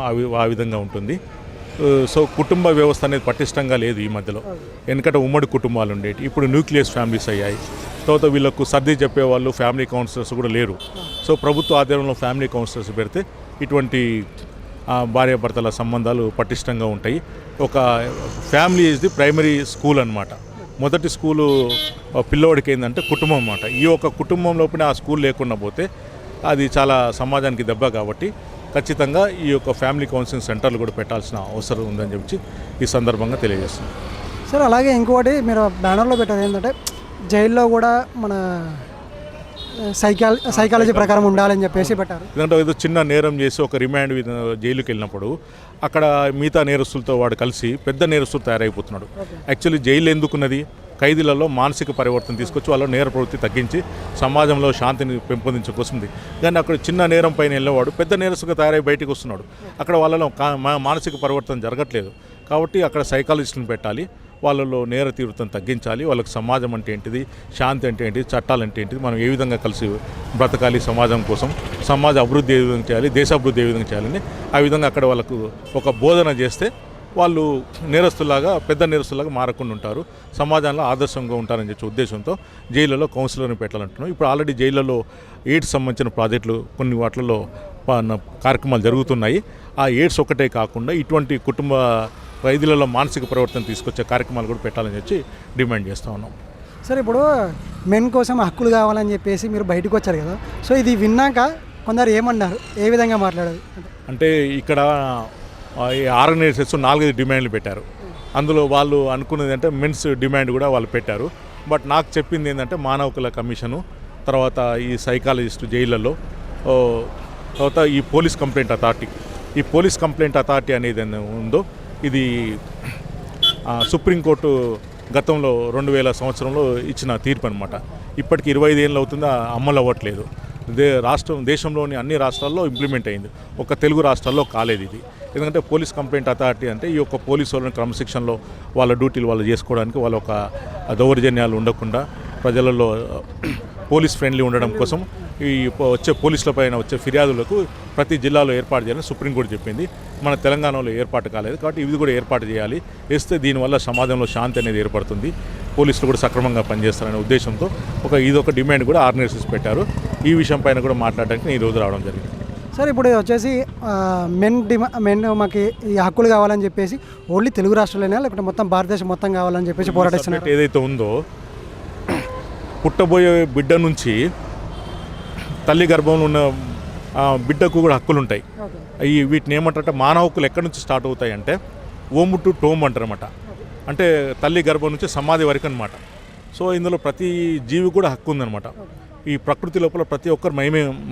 S11: ఆ విధంగా ఉంటుంది. సో కుటుంబ వ్యవస్థ అనేది పటిష్టంగా లేదు ఈ మధ్యలో. ఎందుకంటే ఉమ్మడి కుటుంబాలు ఉండేవి, ఇప్పుడు న్యూక్లియస్ ఫ్యామిలీస్ అయ్యాయి. తర్వాత వీళ్ళకు సర్ది చెప్పేవాళ్ళు ఫ్యామిలీ కౌన్సిలర్స్ కూడా లేరు. సో ప్రభుత్వ ఆధ్వర్యంలో ఫ్యామిలీ కౌన్సిలర్స్ పెడితే ఇటువంటి భార్యాభర్తల సంబంధాలు పటిష్టంగా ఉంటాయి. ఒక family is the primary school అన్నమాట. మొదటి స్కూలు పిల్లోడికి ఏంటంటే కుటుంబం అన్నమాట. ఈ ఒక కుటుంబం లోపల ఆ స్కూల్ లేకుండా పోతే అది చాలా సమాజానికి దెబ్బ. కాబట్టి ఖచ్చితంగా ఈ యొక్క ఫ్యామిలీ కౌన్సిలింగ్ సెంటర్లు కూడా పెట్టాల్సిన అవసరం ఉందని చెప్పి ఈ సందర్భంగా తెలియజేస్తున్నాను.
S8: సార్ అలాగే ఇంకోటి మీరు బ్యానర్లో పెట్టారు ఏంటంటే జైల్లో కూడా మన సైకాలజీ ప్రకారం ఉండాలని చెప్పేసి పెట్టారు.
S11: ఎందుకంటే ఏదో చిన్న నేరం చేసి ఒక రిమాండ్ జైలుకి వెళ్ళినప్పుడు అక్కడ మిగతా నేరస్తులతో వాడు కలిసి పెద్ద నేరస్తులు తయారైపోతున్నాడు. Actually jail ఎందుకున్నది? ఖైదీలలో మానసిక పరివర్తన తీసుకొచ్చి వాళ్ళ నేర ప్రవృత్తి తగ్గించి సమాజంలో శాంతిని పెంపొందించడం కోసం ఉంది. కానీ అక్కడ చిన్న నేరం పైన వెళ్ళేవాడు పెద్ద నేరస్తుగా తయారై బయటకు వస్తున్నాడు. అక్కడ వాళ్ళలో మానసిక పరివర్తన జరగట్లేదు. కాబట్టి అక్కడ సైకాలజిస్టులను పెట్టాలి, వాళ్ళలో నేర తీవ్రతను తగ్గించాలి, వాళ్ళకి సమాజం అంటే ఏంటిది, శాంతి అంటే ఏంటిది, చట్టాలు అంటే ఏంటిది, మనం ఏ విధంగా కలిసి బ్రతకాలి సమాజం కోసం, సమాజ అభివృద్ధి ఏ విధంగా చేయాలి, దేశాభివృద్ధి ఏ విధంగా చేయాలని ఆ విధంగా అక్కడ వాళ్ళకు ఒక బోధన చేస్తే వాళ్ళు నేరస్తులాగా పెద్ద నేరస్తులాగా మారకుండా ఉంటారు, సమాజంలో ఆదర్శంగా ఉంటారని చెప్పే ఉద్దేశంతో జైళ్ళలో కౌన్సిలర్ని పెట్టాలంటున్నాం. ఇప్పుడు ఆల్రెడీ జైళ్ళలో ఎయిడ్స్ సంబంధించిన ప్రాజెక్టులు కొన్ని వాటిల్లో కార్యక్రమాలు జరుగుతున్నాయి. ఆ ఎయిడ్స్ ఒకటే కాకుండా ఇటువంటి కుటుంబ ఖైదీలలో మానసిక పరివర్తన తీసుకొచ్చే కార్యక్రమాలు కూడా పెట్టాలని చెప్పి డిమాండ్ చేస్తూ ఉన్నాం.
S8: సార్ ఇప్పుడు మెన్ కోసం హక్కులు కావాలని చెప్పేసి మీరు బయటకు వచ్చారు కదా, సో ఇది విన్నాక కొందరు ఏమన్నారు, ఏ విధంగా మాట్లాడారు?
S11: అంటే ఇక్కడ ఈ ఆర్గనైజేషన్స్ 4 డిమాండ్లు పెట్టారు. అందులో వాళ్ళు అనుకున్నది అంటే మెన్స్ డిమాండ్ కూడా వాళ్ళు పెట్టారు. బట్ నాకు చెప్పింది ఏంటంటే మానవ హక్కుల కమిషను, తర్వాత ఈ సైకాలజిస్టు జైళ్ళలో, తర్వాత ఈ పోలీస్ కంప్లైంట్ అథారిటీ. ఈ పోలీస్ కంప్లైంట్ అథారిటీ అనేది ఉందో ఇది సుప్రీంకోర్టు గతంలో 2000 సంవత్సరంలో ఇచ్చిన తీర్పు అనమాట. ఇప్పటికి 25 ఏళ్ళు అవుతుందా అమలు అవ్వట్లేదు. దేశంలోని అన్ని రాష్ట్రాల్లో ఇంప్లిమెంట్ అయింది, ఒక తెలుగు రాష్ట్రాల్లో కాలేదు ఇది. ఎందుకంటే పోలీస్ కంప్లైంట్ అథారిటీ అంటే ఈ యొక్క పోలీసు వాళ్ళని క్రమశిక్షణలో వాళ్ళ డ్యూటీలు వాళ్ళు చేసుకోవడానికి, వాళ్ళ ఒక దౌర్జన్యాలు ఉండకుండా ప్రజలలో పోలీస్ ఫ్రెండ్లీ ఉండడం కోసం ఈ వచ్చే పోలీసుల పైన వచ్చే ఫిర్యాదులకు ప్రతి జిల్లాలో ఏర్పాటు చేయాలని సుప్రీంకోర్టు చెప్పింది. మన తెలంగాణలో ఏర్పాటు కాలేదు కాబట్టి ఇది కూడా ఏర్పాటు చేయాలి. వేస్తే దీనివల్ల సమాజంలో శాంతి అనేది ఏర్పడుతుంది, పోలీసులు కూడా సక్రమంగా పనిచేస్తారనే ఉద్దేశంతో ఇదొక డిమాండ్ కూడా ఆర్గనైజేషన్స్ పెట్టారు. ఈ విషయం పైన కూడా మాట్లాడడానికి నేను ఈరోజు రావడం జరిగింది.
S8: సార్ ఇప్పుడు వచ్చేసి మెన్ మాకు ఈ హక్కులు కావాలని చెప్పేసి ఓన్లీ తెలుగు రాష్ట్రాలైనా లేకపోతే మొత్తం భారతదేశం మొత్తం కావాలని చెప్పేసి పోరాడిస్తున్నారు.
S11: ఏదైతే ఉందో పుట్టబోయే బిడ్డ నుంచి తల్లి గర్భంలో ఉన్న బిడ్డకు కూడా హక్కులు ఉంటాయి. వీటిని ఏమంటారంటే మానవ హక్కులు ఎక్కడి నుంచి స్టార్ట్ అవుతాయి అంటే ఓము టు టోమ్ అంటారన్నమాట. అంటే తల్లి గర్భం నుంచి సమాధి వరకు అనమాట. సో ఇందులో ప్రతి జీవి కూడా హక్కు ఉందన్నమాట. ఈ ప్రకృతి లోపల ప్రతి ఒక్కరు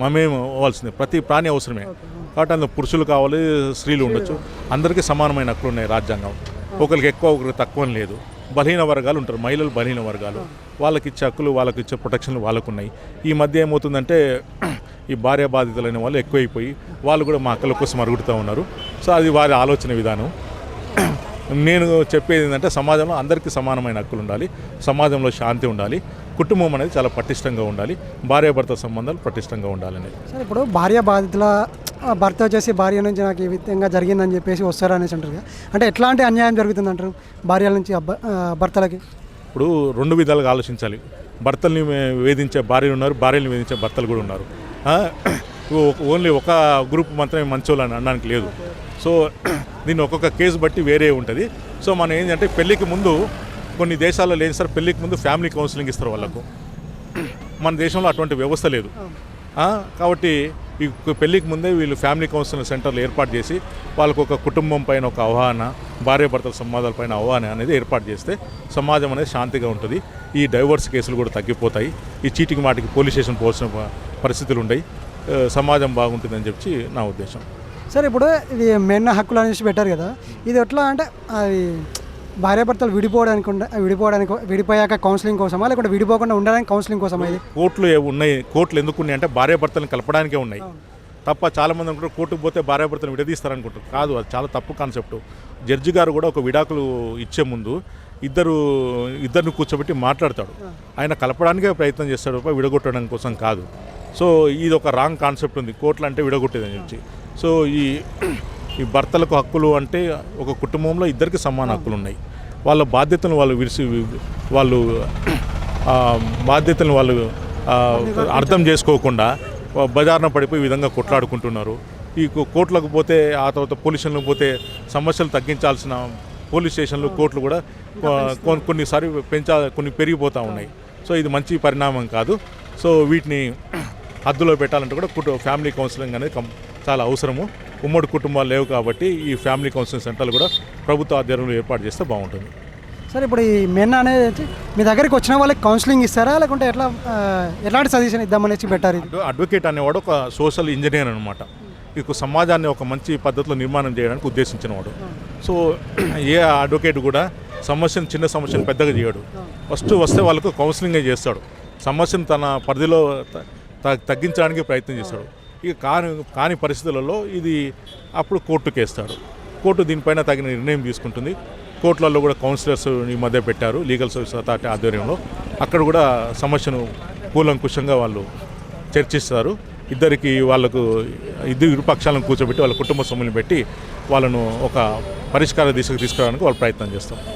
S11: మమే అవ్వాల్సిందే, ప్రతి ప్రాణి అవసరమే. కాబట్టి అందులో పురుషులు కావాలి, స్త్రీలు ఉండొచ్చు, అందరికీ సమానమైన హక్కులు ఉన్నాయి రాజ్యాంగం. ఒకరికి ఎక్కువ ఒకరికి తక్కువ లేదు. బలహీన వర్గాలు ఉంటారు, మహిళలు బలహీన వర్గాలు, వాళ్ళకి ఇచ్చే హక్కులు వాళ్ళకి ఇచ్చే ప్రొటెక్షన్లు వాళ్ళకు ఉన్నాయి. ఈ మధ్య ఏమవుతుందంటే ఈ భార్య బాధితులైన వాళ్ళు ఎక్కువైపోయి వాళ్ళు కూడా మా హక్కుల కోసం అరుగుతూ ఉన్నారు. సో అది వారి ఆలోచన విధానం. నేను చెప్పేది ఏంటంటే సమాజంలో అందరికీ సమానమైన హక్కులు ఉండాలి, సమాజంలో శాంతి ఉండాలి, కుటుంబం అనేది చాలా పటిష్టంగా ఉండాలి, భార్యాభర్త సంబంధాలు పటిష్టంగా ఉండాలనేది.
S8: సార్ ఇప్పుడు భార్య బాధితుల భర్త వచ్చేసి భార్య నుంచి నాకు ఈ విధంగా జరిగిందని చెప్పేసి వస్తారు అనేసి అంటారు కదా, అంటే ఎట్లాంటి అన్యాయం జరుగుతుంది అంటారు భార్యల నుంచి భర్తలకి?
S11: ఇప్పుడు 2 విధాలుగా ఆలోచించాలి. భర్తల్ని వేధించే భార్యలు ఉన్నారు, భార్యలను వేధించే భర్తలు కూడా ఉన్నారు. ఓన్లీ ఒక గ్రూప్ మాత్రమే మంచోళ్ళు అని అనడానికి లేదు. సో దీన్ని ఒక్కొక్క కేసు బట్టి వేరే ఉంటుంది. సో మనం ఏంటంటే పెళ్ళికి ముందు కొన్ని దేశాల్లో లేదు సార్, పెళ్ళికి ముందు ఫ్యామిలీ కౌన్సిలింగ్ ఇస్తారు వాళ్ళకు. మన దేశంలో అటువంటి వ్యవస్థ లేదు. కాబట్టి ఈ పెళ్ళికి ముందే వీళ్ళు ఫ్యామిలీ కౌన్సిలింగ్ సెంటర్లు ఏర్పాటు చేసి వాళ్ళకు ఒక కుటుంబం పైన ఒక అవగాహన, భార్యాభర్తల సంవాదాల పైన అవగాహన అనేది ఏర్పాటు చేస్తే సమాజం అనేది శాంతిగా ఉంటుంది. ఈ డైవర్స్ కేసులు కూడా తగ్గిపోతాయి. ఈ చీటికి మాటికి పోలీస్ స్టేషన్ పోవాల్సిన పరిస్థితులు ఉంటాయి. సమాజం బాగుంటుందని చెప్పి నా ఉద్దేశం.
S8: సార్ ఇప్పుడు ఇది మెన్ హక్కులు అనేసి పెట్టారు కదా, ఇది ఎట్లా అంటే అది భార్యాభర్తలు విడిపోయాక కౌన్సిలింగ్ కోసమా లేకపోతే విడిపోకుండా ఉండడానికి కౌన్సిలింగ్ కోసమా? ఇది
S11: కోర్టులు ఉన్నాయి. కోర్టులు ఎందుకు ఉన్నాయి అంటే భార్యాభర్తలను కలపడానికే ఉన్నాయి తప్ప చాలామంది అనుకుంటారు కోర్టుకు పోతే భార్యాభర్తలను విడదీస్తారనుకుంటారు. కాదు, అది చాలా తప్పు కాన్సెప్ట్. జడ్జి గారు కూడా ఒక విడాకులు ఇచ్చే ముందు ఇద్దరిని కూర్చోబెట్టి మాట్లాడతాడు. ఆయన కలపడానికే ప్రయత్నం చేస్తాడు, విడగొట్టడం కోసం కాదు. సో ఇది ఒక రాంగ్ కాన్సెప్ట్ ఉంది, కోర్టులు అంటే విడగొట్టేదని చెప్పి. సో ఈ భర్తలకు హక్కులు అంటే ఒక కుటుంబంలో ఇద్దరికి సమాన హక్కులు ఉన్నాయి. వాళ్ళ బాధ్యతలను వాళ్ళు బాధ్యతలను అర్థం చేసుకోకుండా బజార్న పడిపోయి ఈ విధంగా కొట్లాడుకుంటున్నారు. ఈ కోర్టులకు పోతే ఆ తర్వాత పోలీస్ స్టేషన్లకు పోతే సమస్యలు తగ్గించాల్సిన పోలీస్ స్టేషన్లు కోర్టులు కూడా కొన్నిసారి కొన్ని పెరిగిపోతూ ఉన్నాయి. సో ఇది మంచి పరిణామం కాదు. సో వీటిని హద్దులో పెట్టాలంటే కూడా ఫ్యామిలీ కౌన్సిలింగ్ అనేది చాలా అవసరము. ఉమ్మడి కుటుంబాలు లేవు కాబట్టి ఈ ఫ్యామిలీ కౌన్సిలింగ్ సెంటర్లు కూడా ప్రభుత్వ ఆధ్వర్యంలో ఏర్పాటు చేస్తే బాగుంటుంది.
S8: సార్ ఇప్పుడు ఈ మెన్ అనేది మీ దగ్గరికి వచ్చిన వాళ్ళకి కౌన్సిలింగ్ ఇస్తారా, లేకుంటే ఎట్లాంటి సజెషన్ ఇద్దామనేసి పెట్టారు?
S11: అడ్వకేట్ అనేవాడు ఒక సోషల్ ఇంజనీర్ అనమాట. ఇక సమాజాన్ని ఒక మంచి పద్ధతిలో నిర్మాణం చేయడానికి ఉద్దేశించినవాడు. సో ఏ అడ్వకేట్ కూడా చిన్న సమస్యను పెద్దగా చేయడు. వస్తే వాళ్ళకు కౌన్సిలింగే చేస్తాడు. సమస్యను తన పరిధిలో తగ్గించడానికి ప్రయత్నం చేస్తాడు. ఇక కాని పరిస్థితులలో ఇది అప్పుడు కోర్టుకు వేస్తాడు. కోర్టు దీనిపైన తగిన నిర్ణయం తీసుకుంటుంది. కోర్టులలో కూడా కౌన్సిలర్స్ ఈ మధ్య పెట్టారు లీగల్ సర్వీస్ అథారిటీ ఆధ్వర్యంలో. అక్కడ కూడా సమస్యను కూలంకుషంగా వాళ్ళు చర్చిస్తారు. ఇరు పక్షాలను కూర్చోబెట్టి వాళ్ళ కుటుంబ సభ్యులను పెట్టి వాళ్ళను ఒక పరిష్కార దిశకు తీసుకురావడానికి వాళ్ళు ప్రయత్నం చేస్తారు.